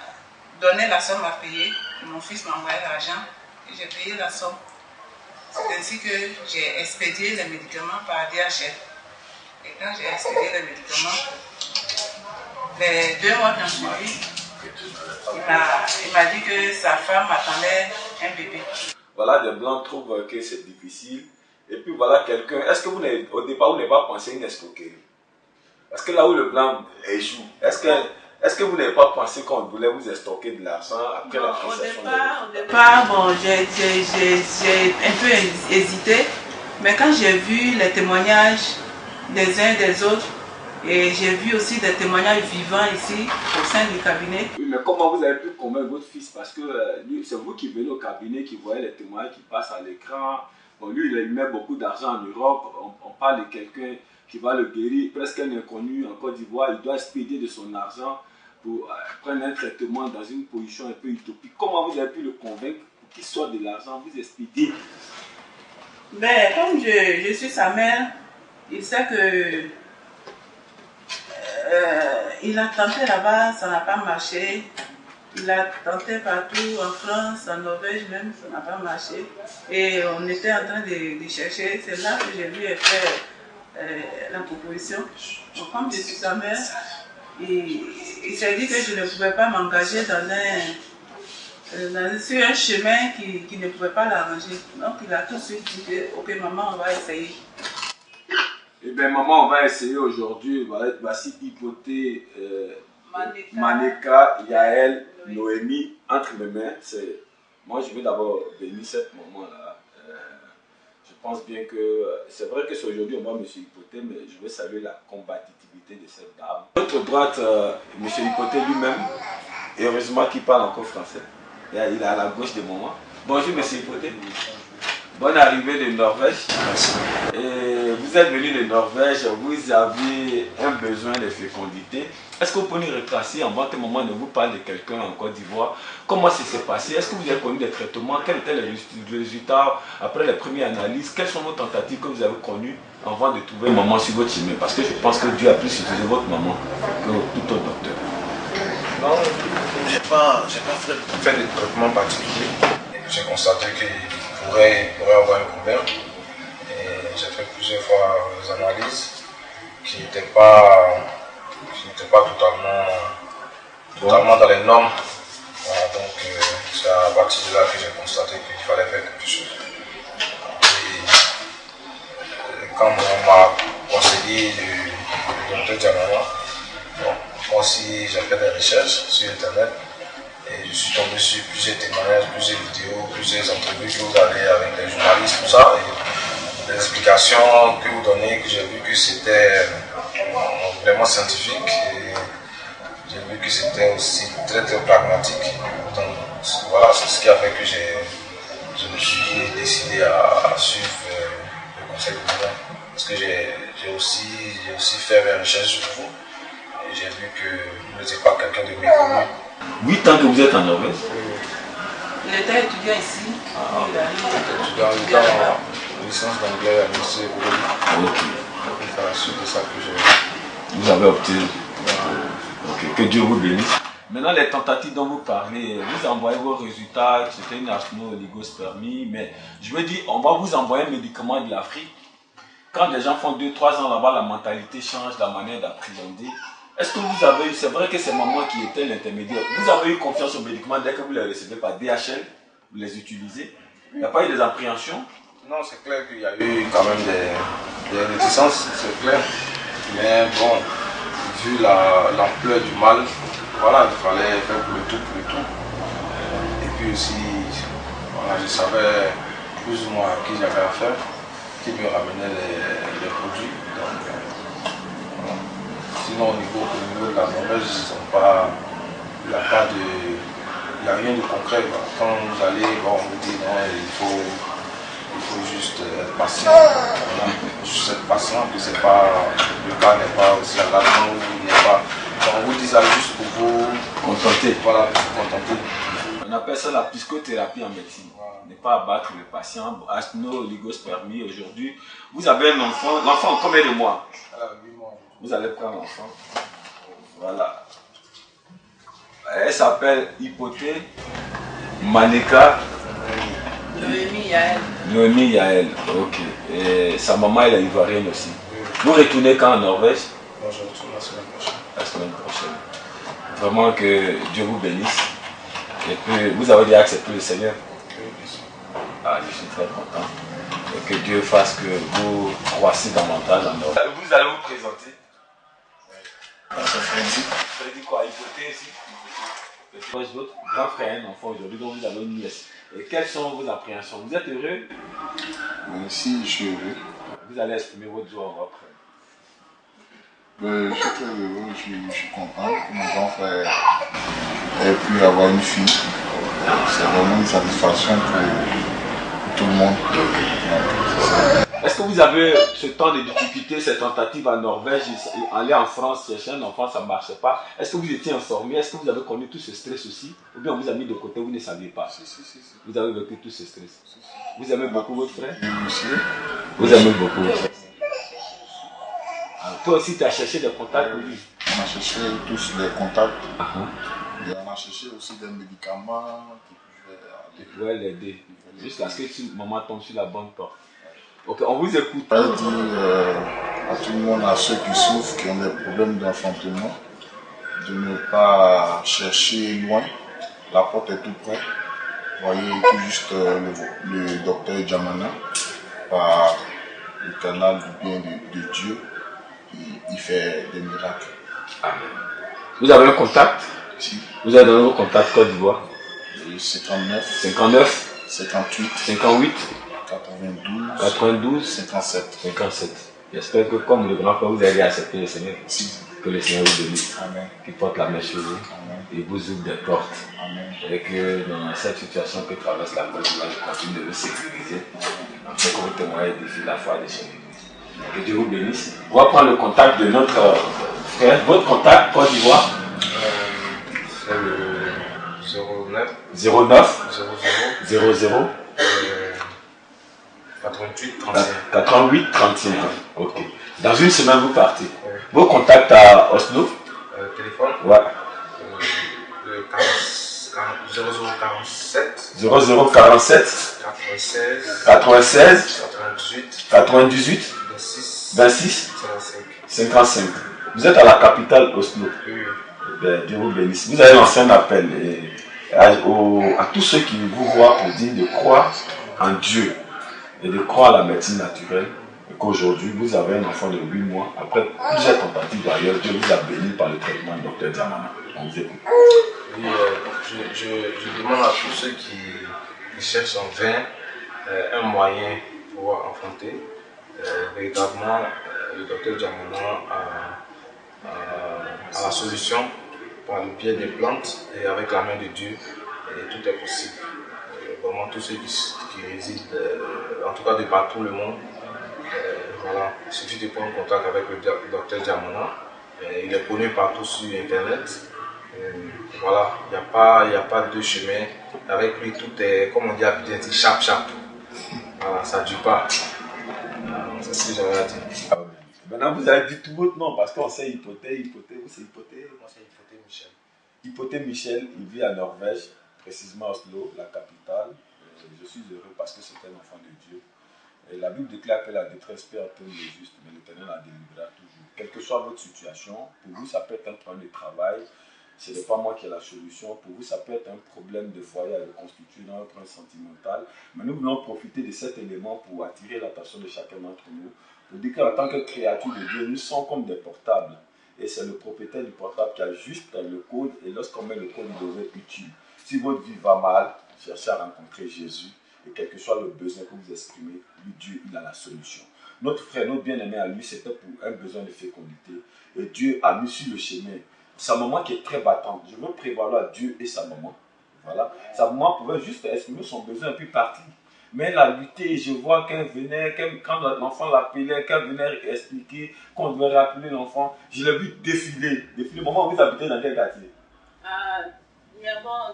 H: donné la somme à payer. Et mon fils m'a envoyé l'argent et j'ai payé la somme. C'est ainsi que j'ai expédié les médicaments par DHL. Et quand j'ai expédié les médicaments, les 2 mois qui ont suivi, il m'a dit que sa femme attendait un bébé.
F: Voilà, des Blancs trouvent que c'est difficile. Et puis voilà quelqu'un, est-ce que au départ vous n'avez pas pensé à une escroquerie? Parce que là où le Blanc échoue, est-ce que vous n'avez pas pensé qu'on voulait vous estorquer de l'argent après la prestation?
H: Au départ, bon, j'ai un peu hésité, mais quand j'ai vu les témoignages des uns des autres, et j'ai vu aussi des témoignages vivants ici, au sein du cabinet.
F: Oui, mais comment vous avez pu convaincre votre fils? Parce que c'est vous qui venez au cabinet, qui voyez les témoignages qui passent à l'écran. Bon, lui, il met beaucoup d'argent en Europe. On parle de quelqu'un qui va le guérir, presque un inconnu en Côte d'Ivoire. Il doit expédier de son argent pour prendre un traitement dans une position un peu utopique. Comment vous avez pu le convaincre pour qu'il sorte de l'argent, vous expédier?
H: Ben, comme je suis sa mère, il sait que il a tenté là-bas, ça n'a pas marché. Il a tenté partout, en France, en Norvège même, ça n'a pas marché. Et on était en train de chercher, c'est là que je lui ai fait la proposition. Donc, comme je suis sa mère, il s'est dit que je ne pouvais pas m'engager sur un chemin qui ne pouvait pas l'arranger. Donc il a tout de suite dit que, ok maman, on va essayer.
F: Eh bien maman, on va essayer aujourd'hui. Voici Hypothée, Maneka, Yael, Noémie, entre mes mains. Moi je veux d'abord bénir cette maman-là. Je pense bien que c'est vrai que c'est aujourd'hui on voit M. Hypothée, mais je veux saluer la combativité de cette dame. Notre droite, M. Hypothée lui-même, et heureusement qu'il parle encore français. Il est à la gauche de maman. Bonjour M. Hypothée.
D: Bonne arrivée de Norvège.
I: Merci.
D: Et vous êtes venu de Norvège, vous avez un besoin de fécondité. Est-ce que vous pouvez nous retracer en votre moment de vous parler de quelqu'un en Côte d'Ivoire? Comment ça s'est passé? Est-ce que vous avez connu des traitements? Quels étaient les résultats après les premières analyses? Quelles sont vos tentatives que vous avez connues avant de trouver une maman sur votre chemin? Parce que je pense que Dieu a plus utilisé votre maman que tout autre docteur.
I: Non, je n'ai pas fait de traitement particulier. J'ai constaté qu'il pourrait avoir un problème. Et j'ai fait plusieurs fois des analyses qui n'étaient pas totalement dans les normes. Voilà, donc c'est à partir de là que j'ai constaté qu'il fallait faire quelque chose. Et quand on m'a conseillé le docteur Diamana, moi aussi j'ai fait des recherches sur internet et je suis tombé sur plusieurs témoignages, plusieurs vidéos, plusieurs entrevues que vous avez avec les journalistes, tout ça, et les explications que vous donnez, que j'ai vu que c'était vraiment scientifique et j'ai vu que c'était aussi très pragmatique. Donc voilà, c'est ce qui a fait que je me suis décidé à suivre le conseil de médecin. Parce que j'ai aussi fait mes recherches sur vous et j'ai vu que vous n'étiez pas quelqu'un de méconnu.
D: 8 ans que vous êtes en Norvège?
H: Il était étudiant ici.
I: Il a étudiant en licence d'anglais à l'université de Bourgogne. C'est à la suite de ça que
D: vous avez opté. Okay. Que Dieu vous bénisse. Maintenant, les tentatives dont vous parlez, vous envoyez vos résultats, c'était une arachno-oligospermie, mais je veux dire, on va vous envoyer un médicament de l'Afrique. Quand les gens font 2-3 ans là-bas, la mentalité change, la manière d'appréhender. Est-ce que vous avez eu, c'est vrai que c'est maman qui était l'intermédiaire, vous avez eu confiance aux médicaments dès que vous les recevez par DHL, vous les utilisez? Il n'y a pas eu des appréhensions?
I: Non, c'est clair qu'il y a eu quand même des réticences, c'est clair. Mais bon, vu l'ampleur du mal, voilà, il fallait faire pour le tout. Et puis aussi, voilà, je savais plus ou moins à qui j'avais affaire, qui me ramenait les produits. Donc, voilà. Sinon, au niveau de la Norvège, il n'y a rien de concret. Quoi. Quand vous allez, bon, on vous dit non, il faut juste être patient. Voilà. Juste être patient, que c'est pas, le cas n'est pas aussi alarmant, il n'est pas. On vous dit ça juste pour vous
D: contenter.
I: Voilà, pour vous contenter.
D: On appelle ça la psychothérapie en médecine. Voilà. Ne pas abattre le patient. Arachno-oligospermie aujourd'hui. Vous avez un enfant, l'enfant combien de mois?
I: 8 mois.
D: Vous allez prendre l'enfant. Voilà. Elle s'appelle Hypothée Maneka Noémie Yael. Ok. Et sa maman, elle est ivoirienne aussi. Vous retournez quand en Norvège?
I: Moi, je retourne la semaine prochaine.
D: La semaine prochaine. Vraiment que Dieu vous bénisse. Et puis, vous avez déjà accepté le Seigneur?
I: Oui, bien sûr.
D: Ah, je suis très content. Et que Dieu fasse que vous croissiez davantage en Norvège. Vous allez vous présenter? Freddy quoi? Hypothèse ici? Votre grand frère a un enfant aujourd'hui, donc vous avez une nièce. Et quelles sont vos appréhensions? Vous êtes heureux?
J: Si, je suis heureux.
D: Vous allez exprimer votre joie en votre frère.
J: Je suis très heureux, je suis content que mon grand frère ait pu avoir une fille. C'est vraiment une satisfaction pour tout le monde.
D: Est-ce que vous avez ce temps de difficulté, cette tentative en Norvège, aller en France, chercher un enfant, ça ne marchait pas? Est-ce que vous étiez informé? Est-ce que vous avez connu tout ce stress aussi? Ou bien on vous a mis de côté, vous ne saviez pas?
J: Si.
D: Vous avez vécu tout ce stress? Vous aimez beaucoup votre frère?
J: Oui, monsieur.
D: Vous aimez beaucoup votre frère? Toi aussi, tu as cherché des contacts pour lui?
J: On a cherché tous des contacts. Et on a cherché aussi des médicaments
D: qui pouvaient l'aider. Jusqu'à ce que maman tombe sur la bonne porte. Ok, on vous écoute.
J: Je dis à tout le monde, à ceux qui souffrent, qui ont des problèmes d'enfantement, de ne pas chercher loin. La porte est tout près. Vous voyez tout juste le docteur Diamana, par le canal du bien de Dieu, il fait des miracles.
D: Amen. Vous avez un contact?
J: Si.
D: Vous avez donné vos contacts Côte d'Ivoire?
J: 59, 58, 92, 57.
D: J'espère que comme le grand frère, vous allez accepter le Seigneur.
J: Si.
D: Que le Seigneur vous bénisse.
J: Amen.
D: Qu'il porte la main sur vous.
J: Amen.
D: Et vous ouvre des portes.
J: Amen.
D: Et que dans cette situation que traverse la Côte d'Ivoire, il continue de vous sécuriser. afin que vous témoignez des défis de la foi de son Église. Que Dieu vous bénisse. On va prendre le contact de notre frère. Votre contact, Côte d'Ivoire?
I: C'est le 09
D: 00
I: 88 31.
D: 88 31. Ok. Dans une semaine, vous partez. Vos contacts à Oslo?
I: Téléphone?
D: Ouais.
I: 0047
D: 96 98
I: 26
D: 55. Vous êtes à la capitale Oslo.
I: Oui.
D: Dieu vous bénisse. Vous avez lancé un appel à tous ceux qui vous voient pour dire de croire en Dieu et de croire à la médecine naturelle. Et qu'aujourd'hui, vous avez un enfant de 8 mois. Après plusieurs tentatives d'ailleurs, Dieu vous a béni par le traitement du docteur Diamana. On vous écoute.
I: Oui, je demande à tous ceux qui cherchent en vain un moyen pour affronter véritablement le docteur Diamana a la solution par le biais des plantes et avec la main de Dieu, et tout est possible. Vraiment, tous ceux qui résident, en tout cas de partout le monde, voilà, il suffit de prendre contact avec le docteur Diamana. Il est connu partout sur Internet. Voilà, il n'y a pas de chemin. Avec lui, tout est, comme on dit à Abidjan, chap. Voilà, ça ne dure pas. C'est ce que j'avais à dire.
D: Maintenant, vous avez dit tout votre nom parce qu'on sait Hypothé. Vous c'est Hypothé?
I: Moi, c'est Hypothé Michel.
D: Hypothé Michel, il vit à Norvège, précisément Oslo, la capitale. Je suis heureux parce que c'est un enfant de Dieu. Et la Bible déclare que la détresse peut atteindre les justes, mais l'Éternel la délivrera toujours. Quelle que soit votre situation, pour vous, ça peut être un problème de travail. Ce n'est pas moi qui ai la solution. Pour vous, ça peut être un problème de foyer à reconstituer dans un point sentimental. Mais nous voulons profiter de cet élément pour attirer l'attention de chacun d'entre nous. Pour dire qu'en tant que créature de Dieu, nous sommes comme des portables. Et c'est le propriétaire du portable qui a juste le code. Et lorsqu'on met le code, il devrait être utile. Si votre vie va mal, cherchez à rencontrer Jésus. Et quel que soit le besoin que vous exprimez, lui, Dieu, il a la solution. Notre frère, notre bien-aimé à lui, c'était pour un besoin de fécondité. Et Dieu a mis sur le chemin sa maman qui est très battante. Je veux prévaloir Dieu et sa maman. Voilà. Sa maman pouvait juste exprimer son besoin et puis partir. Mais elle a lutté. Je vois qu'elle venait, quand l'enfant l'appelait, qu'elle venait expliquer qu'on devait rappeler l'enfant. Je l'ai vu défiler. Maman, vous habitez dans quel quartier?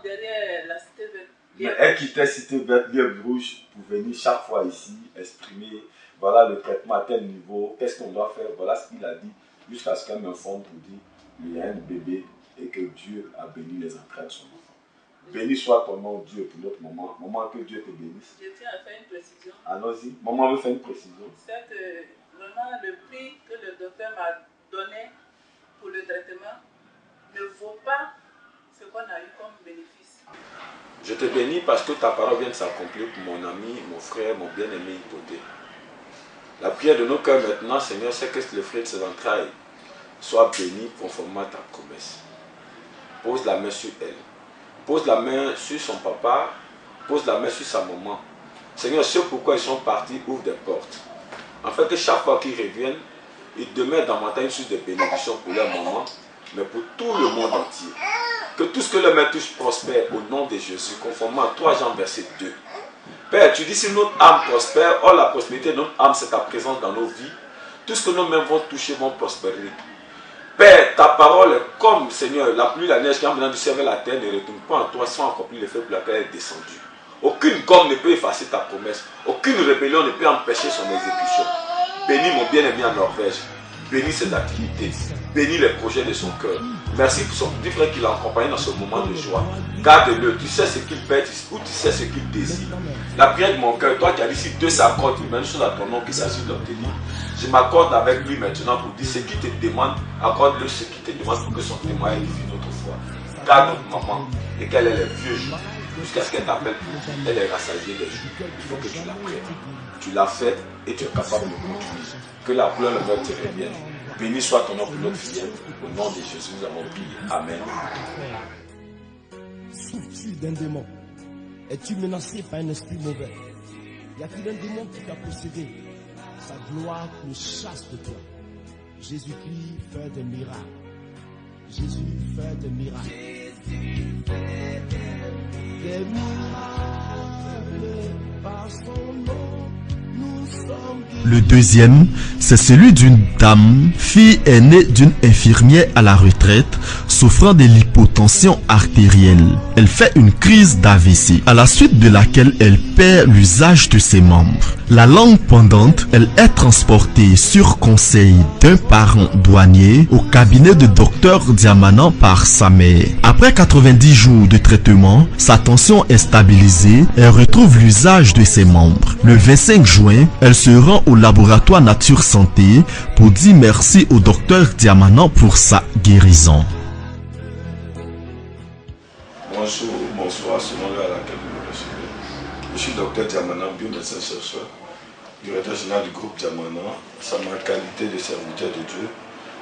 H: Derrière la cité verte.
D: Mais elle quittait cité verte, Lièvre Rouge, pour venir chaque fois ici exprimer, voilà le traitement à tel niveau, qu'est-ce qu'on doit faire, voilà ce qu'il a dit, jusqu'à ce qu'elle m'informe pour dire qu'il y a un bébé et que Dieu a béni les entrailles de son enfant. Béni soit ton nom, Dieu, pour notre maman. Maman, que Dieu te bénisse.
H: Je tiens à faire une précision.
D: Allons-y. Maman veut faire une précision.
H: C'est vraiment le prix que le docteur m'a donné pour le traitement ne vaut pas ce qu'on a eu comme bénéfice.
D: Je te bénis parce que ta parole vient de s'accomplir pour mon ami, mon frère, mon bien-aimé Hypothé. La prière de nos cœurs maintenant, Seigneur, c'est que le fruit de ses entrailles soit béni conformément à ta promesse. Pose la main sur elle. Pose la main sur son papa. Pose la main sur sa maman. Seigneur, ce pourquoi ils sont partis, ouvre des portes. En fait, que chaque fois qu'ils reviennent, ils demeurent dans ma taille une source de bénédiction pour leur maman, mais pour tout le monde entier. Que tout ce que leur main touche prospère au nom de Jésus, conformément à 3 Jean verset 2. Père, tu dis si notre âme prospère, or la prospérité de notre âme, c'est ta présence dans nos vies. Tout ce que nos mains vont toucher vont prospérer. Père, ta parole est comme, Seigneur, la pluie, la neige qui en venant du ciel vers la terre ne retourne pas en toi sans accomplir l'effet pour laquelle elle est descendue. Aucune gomme ne peut effacer ta promesse. Aucune rébellion ne peut empêcher son exécution. Bénis mon bien-aimé en Norvège. Bénis ses activités. Bénis les projets de son cœur. Merci pour son petit frère qui l'a accompagné dans ce moment de joie. Garde-le. Tu sais ce qu'il pète ou tu sais ce qu'il désire. La prière de mon cœur, toi qui as dit si Dieu s'accorde une même chose à ton nom qu'il s'agit d'obtenir. Je m'accorde avec lui maintenant pour dire ce qu'il te demande. Accorde-le ce qu'il te demande pour que son témoignage édifie notre foi. Garde notre maman et qu'elle ait les vieux jours. Jusqu'à ce qu'elle t'appelle pour elle est rassasiée des jours. Il faut que tu la prêtes. Tu l'as fait et tu es capable de continuer. Que la couleur de notre te revienne. Béni soit ton nom pour notre filière. Au nom de Jésus, nous avons prié. Amen.
K: Souffles-tu d'un démon? Es-tu menacé par un esprit mauvais? Y a-t-il un démon qui t'a possédé? Sa gloire le chasse de toi. Jésus-Christ fait des miracles. Jésus fait des miracles. Des miracles par son nom.
A: Le deuxième, c'est celui d'une dame, fille aînée d'une infirmière à la retraite, souffrant de l'hypotension artérielle. Elle fait une crise d'AVC, à la suite de laquelle elle perd l'usage de ses membres. La langue pendante, elle est transportée sur conseil d'un parent douanier au cabinet de Dr Diamana par sa mère. Après 90 jours de traitement, sa tension est stabilisée et elle retrouve l'usage de ses membres. Le 25 juin, elle se rend au laboratoire Nature Santé pour dire merci au Dr Diamana pour sa guérison.
F: Bonsoir, selon l'heure à laquelle vous me recevez. Je suis Dr Diamana, biomédecin chercheur, directeur général du groupe Diamana. C'est ma qualité de serviteur de Dieu.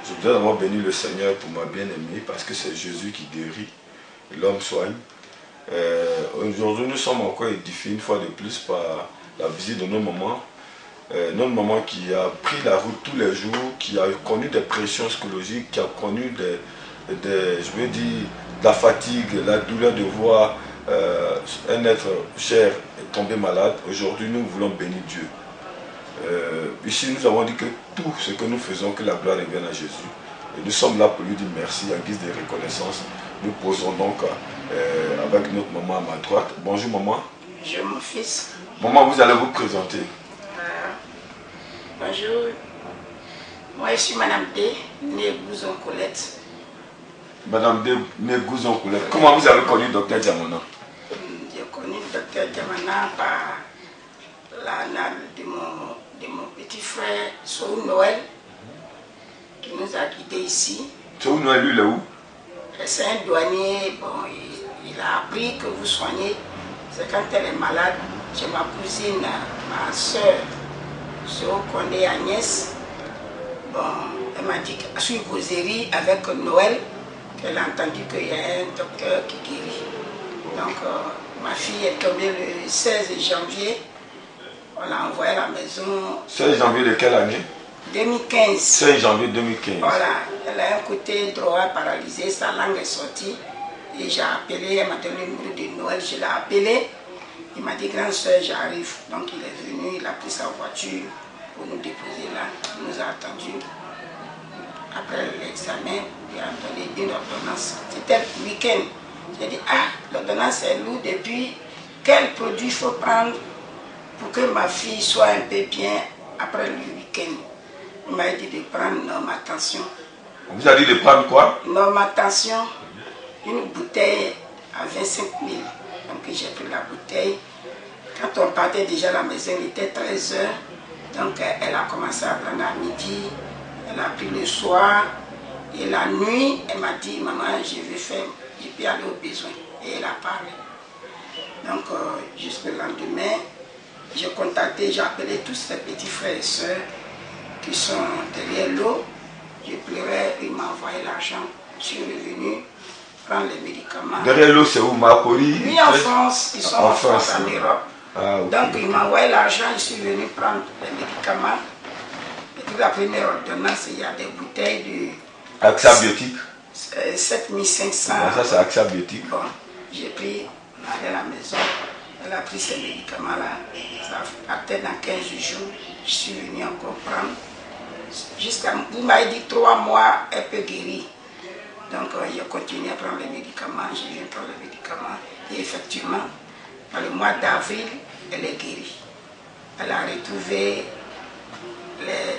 F: Je voudrais d'abord bénir le Seigneur pour ma bien-aimée parce que c'est Jésus qui guérit, l'homme soigne. Aujourd'hui, nous sommes encore édifiés une fois de plus par la visite de nos mamans. Notre maman qui a pris la route tous les jours, qui a connu des pressions psychologiques, qui a connu je veux dire, la fatigue, la douleur de voir un être cher tomber malade. Aujourd'hui, nous voulons bénir Dieu. Ici, nous avons dit que tout ce que nous faisons, que la gloire revienne à Jésus. Et nous sommes là pour lui dire merci en guise de reconnaissance. Nous posons donc avec notre maman à ma droite. Bonjour maman.
L: Bonjour mon fils.
F: Maman, vous allez vous présenter.
L: Bonjour, moi je suis Madame D, née Gouzon Colette.
F: Madame D, née Gouzon Colette. Comment vous avez connu Dr Diamana?
L: J'ai connu Dr Diamana par l'anal de mon petit frère Sou Noël, qui nous a quittés ici.
F: Sou Noël, lui, il est où?
L: C'est un douanier, bon, il a appris que vous soignez. C'est quand elle est malade, j'ai ma cousine, ma soeur, Sou Condé Agnès. Bon, elle m'a dit que sur causerie avec Noël, qu'elle a entendu qu'il y a un docteur qui guérit. Donc, ma fille est tombée le 16 janvier. On l'a envoyée à la maison.
F: 16 janvier de quelle année?
L: 2015.
F: 16 janvier 2015.
L: Voilà, elle a un côté droit paralysé, sa langue est sortie. Et j'ai appelé, elle m'a donné le numéro de Noël, je l'ai appelé. Il m'a dit, grande soeur, j'arrive. Donc il est venu, il a pris sa voiture pour nous déposer là. Il nous a attendus. Après l'examen, il a donné une ordonnance. C'était le week-end. J'ai dit, ah, l'ordonnance est lourde. Et puis, quel produit il faut prendre pour que ma fille soit un peu bien après le week-end? Il m'a dit de prendre Normatension.
F: On vous a dit de prendre quoi?
L: Normatension, une bouteille à 25 000. Donc j'ai pris la bouteille. Quand on partait déjà à la maison, il était 13 h. Donc elle a commencé à prendre à midi. Elle a pris le soir. Et la nuit, elle m'a dit, maman, je peux aller au besoin. Et elle a parlé. Donc jusqu'au lendemain, j'ai contacté, j'ai appelé tous ses petits frères et sœurs qui sont derrière l'eau. Je pleurais, ils m'ont envoyé l'argent. Je suis revenu prendre les médicaments.
F: Derrière l'eau, c'est où, Makori?
L: Oui, en France. Ils sont en France, en Europe.
F: Ah, okay.
L: Donc, ils m'ont envoyé l'argent. Je suis venu prendre les médicaments. Et puis, la première ordonnance, il y a des bouteilles de...
F: AXA Biotique?
L: 7500.
F: Ça, c'est AXA Biotique.
L: Bon, j'ai pris, allé à la maison. Elle a pris ces médicaments-là. Après, dans 15 jours, je suis venu encore prendre. Jusqu'à, vous m'avez dit 3 mois, elle peut guérir. Donc, j'ai continué à prendre les médicaments. Je viens prendre les médicaments. Et effectivement, dans le mois d'avril, elle est guérie. Elle a retrouvé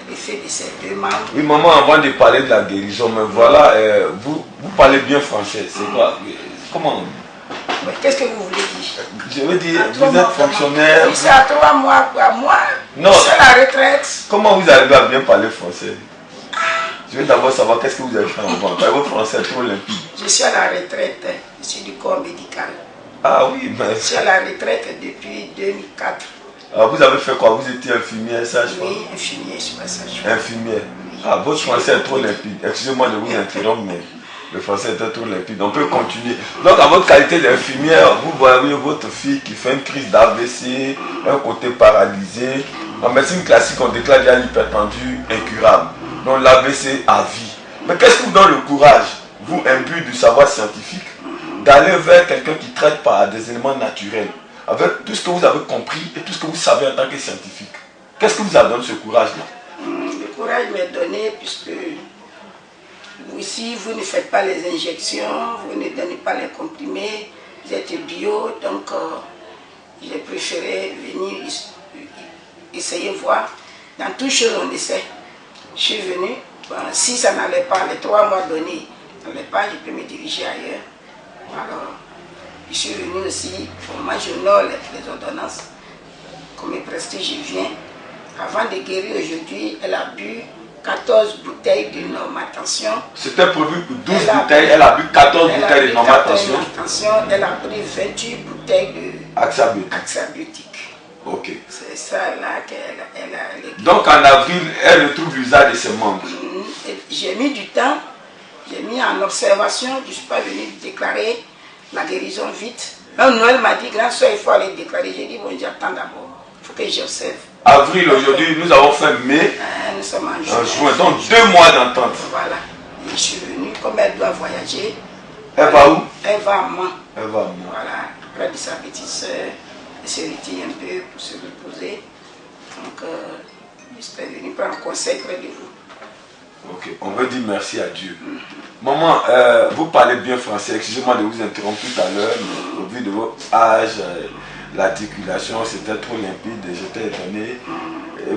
L: l'effet de ses 2 membres.
F: Oui, maman, avant de parler de la guérison, mais voilà, vous parlez bien français. C'est quoi? Comment?
L: Qu'est-ce que vous voulez dire?
F: Je veux dire, vous êtes fonctionnaire.
L: Oui, c'est à 3 mois, à moi.
F: Non.
L: Je suis à la retraite.
F: Comment vous arrivez à bien parler français? Je veux d'abord savoir qu'est-ce que vous avez fait avant. Votre français est trop limpide.
L: Je suis à la retraite. Je suis du corps médical.
F: Ah oui, mais...
L: Je suis à la retraite depuis 2004.
F: Alors vous avez fait quoi? Vous étiez infirmière, sage-femme?
L: Oui, infirmière, je suis pas sage-femme.
F: Infirmière. Ah, votre français est trop limpide. Excusez-moi de vous interrompre, mais le français était trop limpide. On peut continuer. Donc, à votre qualité d'infirmière, vous voyez votre fille qui fait une crise d'AVC, un côté paralysé. En médecine classique, on déclare déjà l'hypertendu incurable. Donc, l'AVC à vie. Mais qu'est-ce qui vous donne le courage, vous, imbu du savoir scientifique, d'aller vers quelqu'un qui traite par des éléments naturels, avec tout ce que vous avez compris et tout ce que vous savez en tant que scientifique?
D: Qu'est-ce que vous a donné ce courage-là?
L: Le courage m'est donné puisque ici, vous ne faites pas les injections, vous ne donnez pas les comprimés, vous êtes bio, donc j'ai préféré venir essayer voir. Dans toutes choses, on essaie. Je suis venu, si ça n'allait pas, les 3 mois donnés, ça n'allait pas, je peux me diriger ailleurs. Alors, je suis venu aussi, moi je honore les ordonnances. Comme est presté, je viens. Avant de guérir aujourd'hui, elle a bu 14 bouteilles de normatention.
D: C'était prévu pour 12 bouteilles, elle a bu 14 bouteilles de normatention.
L: Elle a pris 28 bouteilles de Axabiotique.
D: Ok.
L: C'est ça là qu'elle a.
D: Donc en avril, elle retrouve l'usage de ses membres.
L: J'ai mis du temps, j'ai mis en observation, je ne suis pas venu déclarer la guérison vite. Même Noël m'a dit, grand soeur, il faut aller déclarer. J'ai dit, bon, j'attends d'abord, il faut que j'observe.
D: Avril, aujourd'hui, nous avons fait mai.
L: Nous sommes en juin.
D: Donc 2 mois d'entente.
L: Voilà. Et je suis venue, comme elle doit voyager.
D: Elle va où?
L: Elle va à Mans.
D: Elle va à Mans.
L: Voilà. Près de sa petite soeur. Elle se retire un peu pour se reposer. Donc, je suis venue prendre conseil près de vous.
D: Ok, on veut dire merci à Dieu. Maman, vous parlez bien français. Excusez-moi de vous interrompre tout à l'heure, mais au vu de votre âge, l'articulation, c'était trop limpide, j'étais étonné.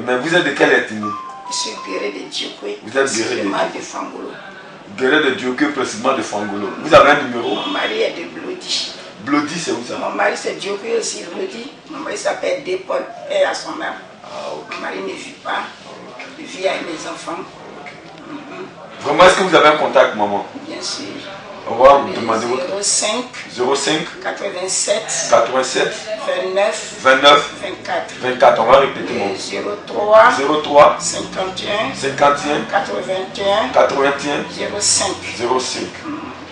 D: Mais vous êtes de quelle ethnie?
L: Je suis guérie de Diokwe.
D: Vous êtes guérie
L: de Fangolo.
D: Guérie de Diokwe, précisément de Fangolo. Vous avez un numéro?
L: Mon mari est de Blodi.
D: Blodi, c'est où ça?
L: Mon mari c'est Diokwe aussi, Blodi. Mon mari s'appelle Dépol, et à son âme.
D: Okay.
L: Mon mari ne vit pas. Il vit avec mes enfants.
D: Vraiment, est-ce que vous avez un contact, maman?
L: Bien sûr.
D: On va vous demander
L: 05 87 29 24.
D: On va répéter, mon
L: 03 51 05.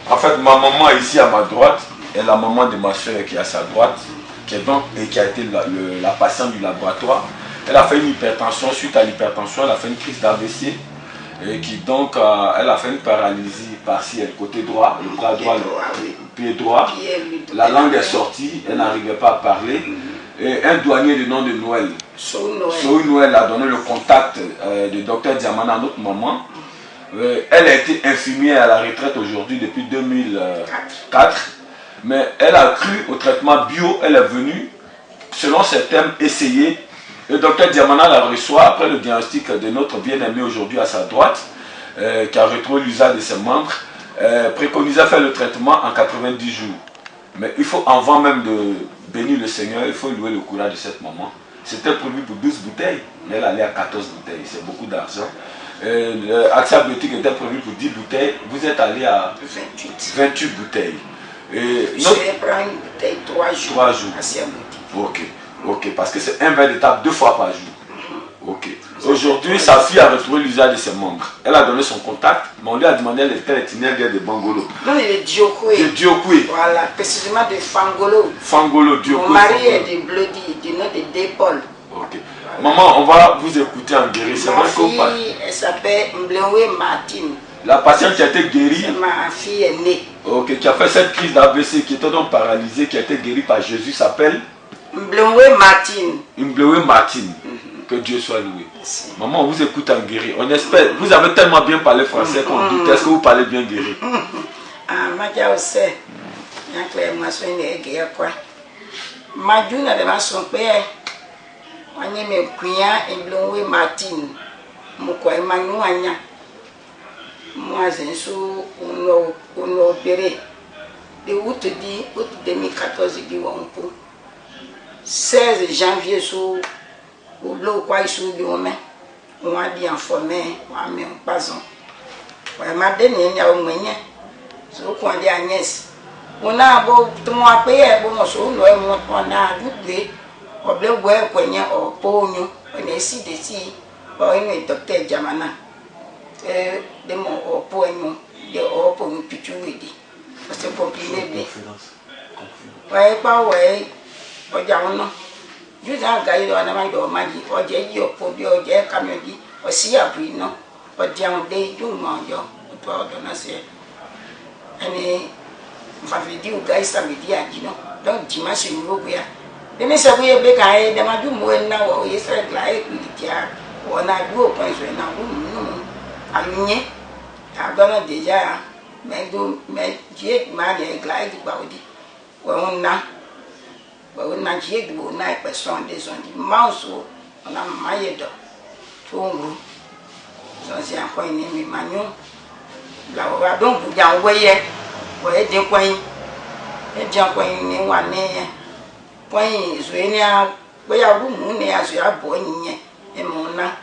D: En fait, ma maman ici à ma droite est la maman de ma soeur qui est à sa droite, qui a été la patiente du laboratoire. Elle a fait une hypertension. Suite à l'hypertension, elle a fait une crise d'AVC. Et qui donc, elle a fait une paralysie partielle, côté droit, le bras droit, le pied droit. La langue est sortie, elle n'arrivait pas à parler. Et un douanier du nom de Noël, Soou Noël, a donné le contact du docteur Diamana à notre maman. Elle a été infirmière à la retraite aujourd'hui depuis 2004. Mais elle a cru au traitement bio, elle est venue, selon ses thèmes, essayer. Le docteur Diamana la reçoit après le diagnostic de notre bien-aimé aujourd'hui à sa droite, qui a retrouvé l'usage de ses membres, préconisait faire le traitement en 90 jours. Mais il faut, avant même de bénir le Seigneur, il faut louer le courage de cette maman. C'était prévu pour 12 bouteilles, mais elle allait à 14 bouteilles, c'est beaucoup d'argent. Axabiotique était prévu pour 10 bouteilles, vous êtes allé à 28 bouteilles.
L: Je vais prendre une bouteille 3 jours.
D: 3 jours. Ok. Ok, parce que c'est un verre de table 2 fois par jour. Ok. Aujourd'hui, sa fille a retrouvé l'usage de ses membres. Elle a donné son contact, mais on lui a demandé elle était itinéraire de Bangolo.
L: Non, il est de Diokwe.
D: De Diokwe.
L: Voilà, précisément de Fangolo.
D: Fangolo, Diokwe.
L: Mon mari est de Blodi, du nom de Dépol.
D: Ok. Voilà. Maman, on va vous écouter en guéri. C'est vrai qu'on parle.
L: Ma fille, elle s'appelle Mblewe Martine.
D: La patiente qui a été guérie.
L: Ma fille est née.
D: Ok, qui a fait cette crise d'AVC, qui était donc paralysée, qui a été guérie par Jésus, s'appelle
L: Mblewe Martine.
D: Mblewe Martine. Que Dieu soit loué. Merci. Maman, on vous écoute en guéri. On espère. Vous avez tellement bien parlé français qu'on doute. Est-ce que vous parlez bien guéri?
L: Ah, Madia aussi. Il y a clair, moi, je suis une quoi. Madiou n'a pas son père. On est mes clients et Mblewe Martine. Mon quoi, Emmanuel. Moi, je suis opéré. De août 2014, il dit on peut. 16 janvier, sous au bloc, quoi, il sous du moment. On a dit en formé, on a mis un pason. On m'a donné un moyen. C'est au coin de Agnès. On a beau, tout le monde a payé, bon, on a doublé. On a beau, on a pognon. On est ici, d'ici. On a un docteur Diamana. De mon pognon, de mon pognon, puis tu lui dis. Parce que comprimé. Ouais, pas ouais. Ojaono juza ga yo na ma do maji oje yi opo bi oje camion di osi abui no ojaon de ju mo yo to do na se eni fa video guys ta media ji no don di ma se ni rogo ya Demi sabuye be kai de maju mo na wo yesre glai kulitia wona du o point na wo nu alunye agona deja me do me je ma de glai di baudi wo na je di wo na person de son di mouse ona mayedo tungu so si akọ ni mi manyu la wa don bu ja weye wo e de kwan e ja kwan ni wa ne kwan zuenia we ya bu mu ne azu abo nyen e mu na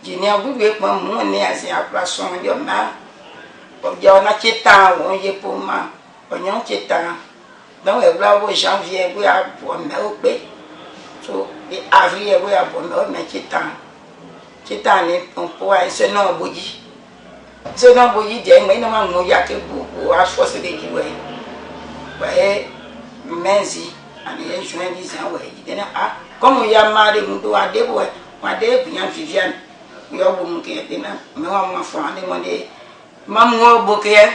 L: jini abu we kwan mu ne azu aplason yo na o ja na cheta wo ye po ma onyo cheta dan we bla wo janvier we abo me o pe so e avril we abo me cheta ni on po ai se no boji de me no ma mu ya ke bu a force de ki we menzi ani ye juin di zan we dena a comme ya mare mu do ade bo wa de bian Viviane yo bo mu ke dena me wa ma fo ande mo de ma mu bo ke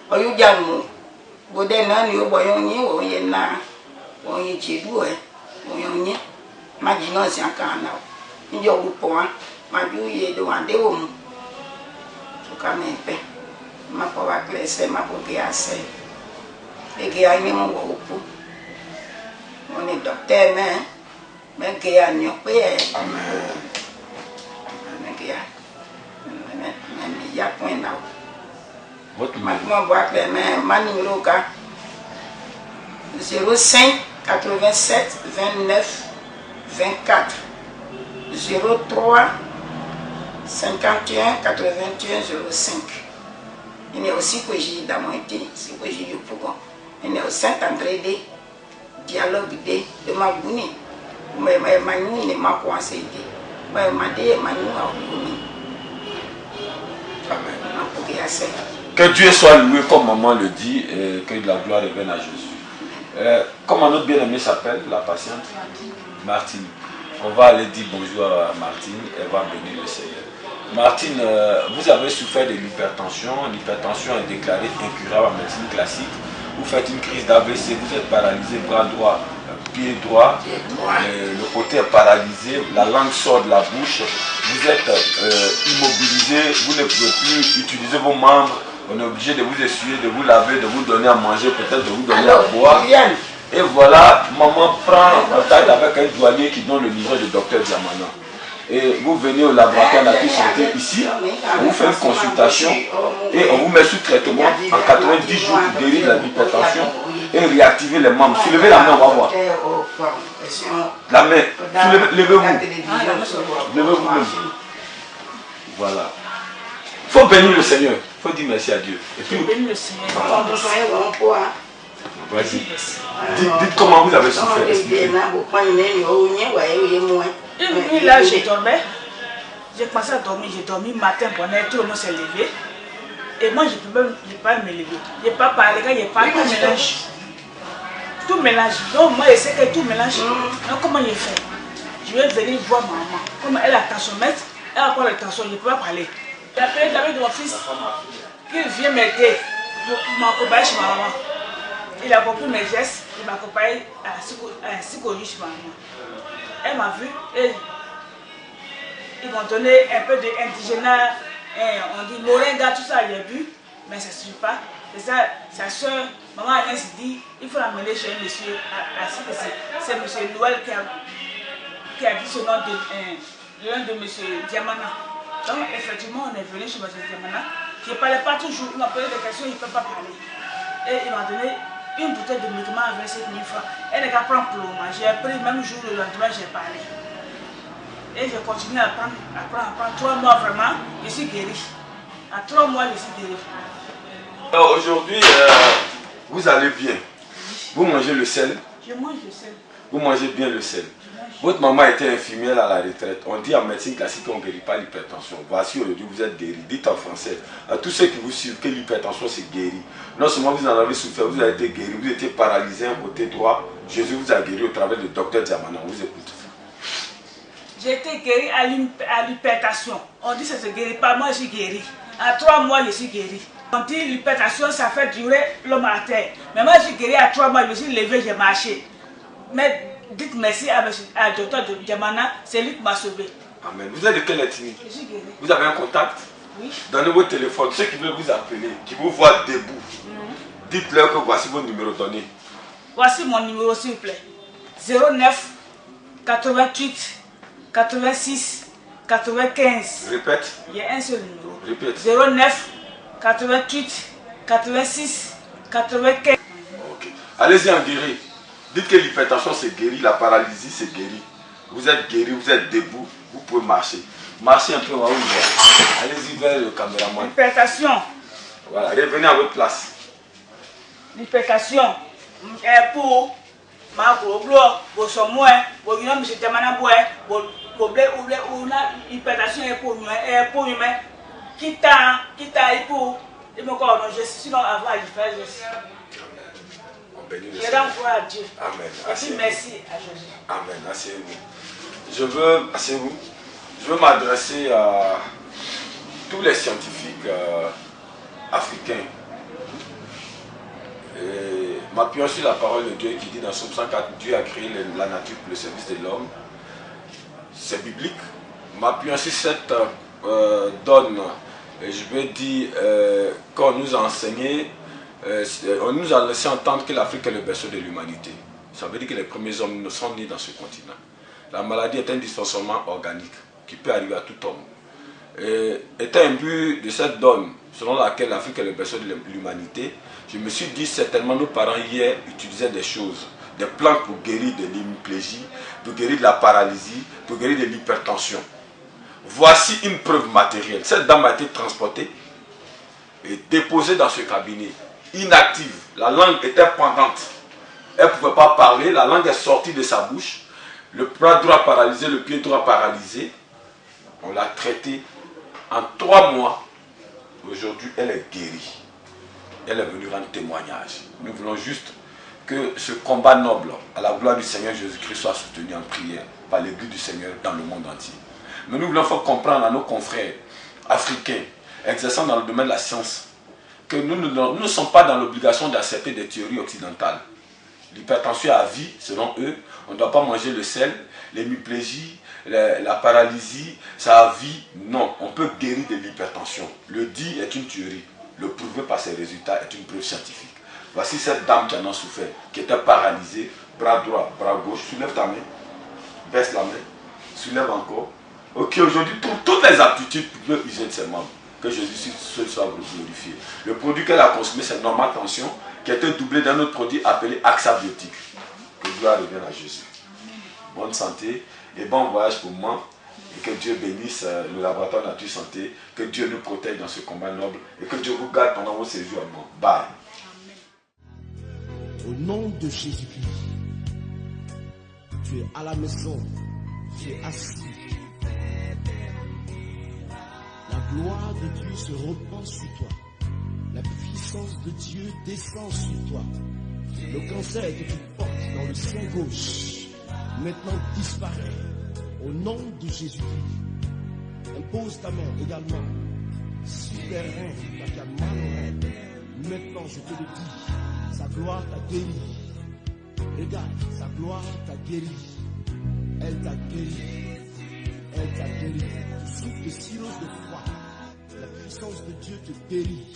L: o yu jan mu bo de na ni o bo yo ni o ye na o ye ji du o yo ni ma ji no si aka na ni yo bu po ma ju ye do ade wo mu so ka me pe ma po wa klese ma po ke ase e ke ai ni mo wo po on est docteur mais que ya ni pe amen que ya mais ya point là votre maman boit les mains ma numéro ka 05 87 29 24 03 51 81 05. Il y a aussi que j'ai dans mon été, c'est que j'ai eu pour il y a au Saint-André de dialogue de ma bouni. Mais ma nuit n'est pas coincée. Mais ma dé, ma nuit a bouni. Amen.
D: Que Dieu soit loué comme maman le dit et que la gloire revienne à Jésus. Comment notre bien-aimée s'appelle, la patiente Martine. On va aller dire bonjour à Martine, elle va bénir le Seigneur. Martine, vous avez souffert de l'hypertension. L'hypertension est déclarée incurable en médecine classique. Vous faites une crise d'AVC, vous êtes paralysé, bras droit, pied droit, le côté est paralysé, la langue sort de la bouche, vous êtes immobilisé, vous ne pouvez plus utiliser vos membres, on est obligé de vous essuyer, de vous laver, de vous donner à manger, peut-être de vous donner à boire. Et voilà, maman prend contact avec un douanier qui donne le numéro du docteur Diamana. Et vous venez au laboratoire Nature Santé ici, on vous fait une consultation et on vous met sous traitement en 90 jours pour guérir la hypertension et réactiver les membres. Soulevez la main, on va voir. La main, levez-vous. Levez-vous même. Voilà. Il faut bénir le Seigneur. Il faut dire merci à Dieu. Et puis, vas-y. Dites comment vous avez souffert.
M: Là, je dormais. J'ai commencé à dormir. J'ai dormi matin, tout le monde s'est levé. Et moi, je ne peux pas me lever. Je n'ai pas parlé, je n'ai pas tout mélange. Tout mélange. Donc, moi, je sais que tout mélange. Donc, comment je fais? Je vais venir voir ma maman. Comme elle a tensiomètre, elle a pas le tension, je ne peux pas parler. J'ai appelé l'ami de mon fils qui vient m'aider. M'accompagner chez ma maman. Il a compris mes gestes, il m'a accompagné à la psychologie chez ma maman. Elle m'a vu et ils m'ont donné un peu d'indigénat, on dit moringa, tout ça, j'ai bu, mais ça ne suffit pas. C'est ça, sa soeur, maman Agnès dit, il faut l'amener chez un monsieur, c'est monsieur Noël qui a dit ce nom de monsieur Diamana. Donc effectivement, on est venu chez monsieur Diamana. Je ne parlais pas toujours, il m'a posé des questions, il ne peut pas parler. Et il m'a donné une bouteille de médicaments à 27 000 francs. Elle n'est qu'à prendre pour le moment. J'ai pris le même jour, le lendemain, j'ai parlé. Et je continue à prendre. 3 mois vraiment, je suis guéri. À 3 mois, je suis guéri.
D: Aujourd'hui, vous allez bien. Vous mangez le sel.
M: Je mange le sel.
D: Vous mangez bien le sel. Votre maman était infirmière à la retraite. On dit en médecine classique qu'on ne guérit pas l'hypertension. Voici aujourd'hui, vous êtes guéri. Dites en français à tous ceux qui vous suivent que l'hypertension c'est guéri. Non seulement vous en avez souffert, vous avez été guéri, vous étiez paralysé un côté droit. Jésus vous a guéri au travers du docteur Diamana. On vous écoute.
M: J'ai été guéri à l'hypertension. On dit que ça ne se guérit pas. Moi, je suis guéri. À 3 mois, je suis guéri. On dit que l'hypertension, ça fait durer l'homme à terre. Mais moi, je suis guéri à 3 mois. Je me suis levé, j'ai marché. Mais Dites merci à docteur Diamana, c'est lui qui m'a sauvé.
D: Amen. Vous êtes de quelle ethnie?
M: Je suis guéri.
D: Vous avez un contact?
M: Oui.
D: Donnez votre téléphone. Ceux qui veulent vous appeler, qui vous voient debout, dites-leur que voici vos numéros donnés.
M: Voici mon numéro, s'il vous plaît. 09 88 86 95.
D: Répète.
M: Il y a un seul numéro.
D: Répète.
M: 09 88 86 95.
D: Ok. Allez-y en guéri. Dites que l'hypertension c'est guéri, la paralysie c'est guéri. Vous êtes guéri, vous êtes debout, vous pouvez marcher. Marchez un peu en haut. Allez-y vers le caméraman.
M: L'hypertension.
D: Voilà, revenez à votre place.
M: L'hypertension est pour ma gros bloc, pour son moins, pour une homme, c'était mana boy, pour l'hypertension est pour humain, qui t'a pour, il me croit, sinon avant il fait juste. Je rends gloire à Dieu.
D: Amen.
M: Et puis merci à Jésus.
D: Amen. Asseyez-vous. Je veux m'adresser à tous les scientifiques africains. M'appuyant sur la parole de Dieu qui dit dans Somme 104, Dieu a créé la nature pour le service de l'homme. C'est biblique. M'appuyant sur cette donne, je veux dire qu'on nous a enseigné, on nous a laissé entendre que l'Afrique est le berceau de l'humanité. Ça veut dire que les premiers hommes ne sont nés dans ce continent. La maladie est un dysfonctionnement organique qui peut arriver à tout homme. Étant imbu de cette donne selon laquelle l'Afrique est le berceau de l'humanité, je me suis dit certainement nos parents hier utilisaient des choses, des plantes pour guérir de l'hémiplégie, pour guérir de la paralysie, pour guérir de l'hypertension. Voici une preuve matérielle. Cette dame a été transportée et déposée dans ce cabinet, inactive. La langue était pendante. Elle ne pouvait pas parler, la langue est sortie de sa bouche. Le bras droit paralysé, le pied droit paralysé. On l'a traitée en 3 mois. Aujourd'hui, elle est guérie. Elle est venue rendre témoignage. Nous voulons juste que ce combat noble à la gloire du Seigneur Jésus-Christ soit soutenu en prière par l'Église du Seigneur dans le monde entier. Mais nous voulons faire comprendre à nos confrères africains exerçant dans le domaine de la science que nous ne sommes pas dans l'obligation d'accepter des théories occidentales. L'hypertension à vie, selon eux, on ne doit pas manger le sel, l'hémiplégie, la paralysie, ça a vie. Non, on peut guérir de l'hypertension. Le dit est une théorie. Le prouver par ses résultats est une preuve scientifique. Voici cette dame qui en a souffert, qui était paralysée, bras droit, bras gauche. Soulève ta main, baisse la main, soulève encore. Ok, aujourd'hui, pour toutes les aptitudes pour user de ses membres, que Jésus seul soit glorifié. Le produit qu'elle a consommé, c'est Normal Tension, qui a été doublé d'un autre produit appelé Axabiotique. Que gloire revienne à Jésus. Bonne santé et bon voyage pour moi. Et que Dieu bénisse le laboratoire Nature Santé, que Dieu nous protège dans ce combat noble et que Dieu vous garde pendant vos séjours à moi. Bye.
K: Au nom de Jésus-Christ, tu es à la maison, tu es assis. La gloire de Dieu se répand sur toi. La puissance de Dieu descend sur toi. Le cancer que tu portes dans le sein gauche, maintenant disparaît. Au nom de Jésus-Christ, impose ta main également. Super-rein, qui a mal au rein. Maintenant, je te le dis, sa gloire t'a guéri. Regarde, sa gloire t'a guéri. Elle t'a guéri. Elle t'a guéri. Tu souffres de cirrhose de foie. La puissance de Dieu te guérit.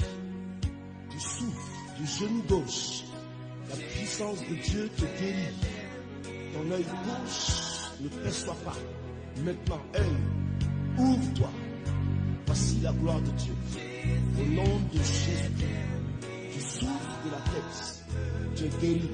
K: Tu souffres du genou gauche. La puissance de Dieu te guérit. Ton œil gauche ne perçoit pas. Maintenant, œil, ouvre-toi. Voici la gloire de Dieu. Au nom de Jésus, tu souffres de la tête. Tu es guéri.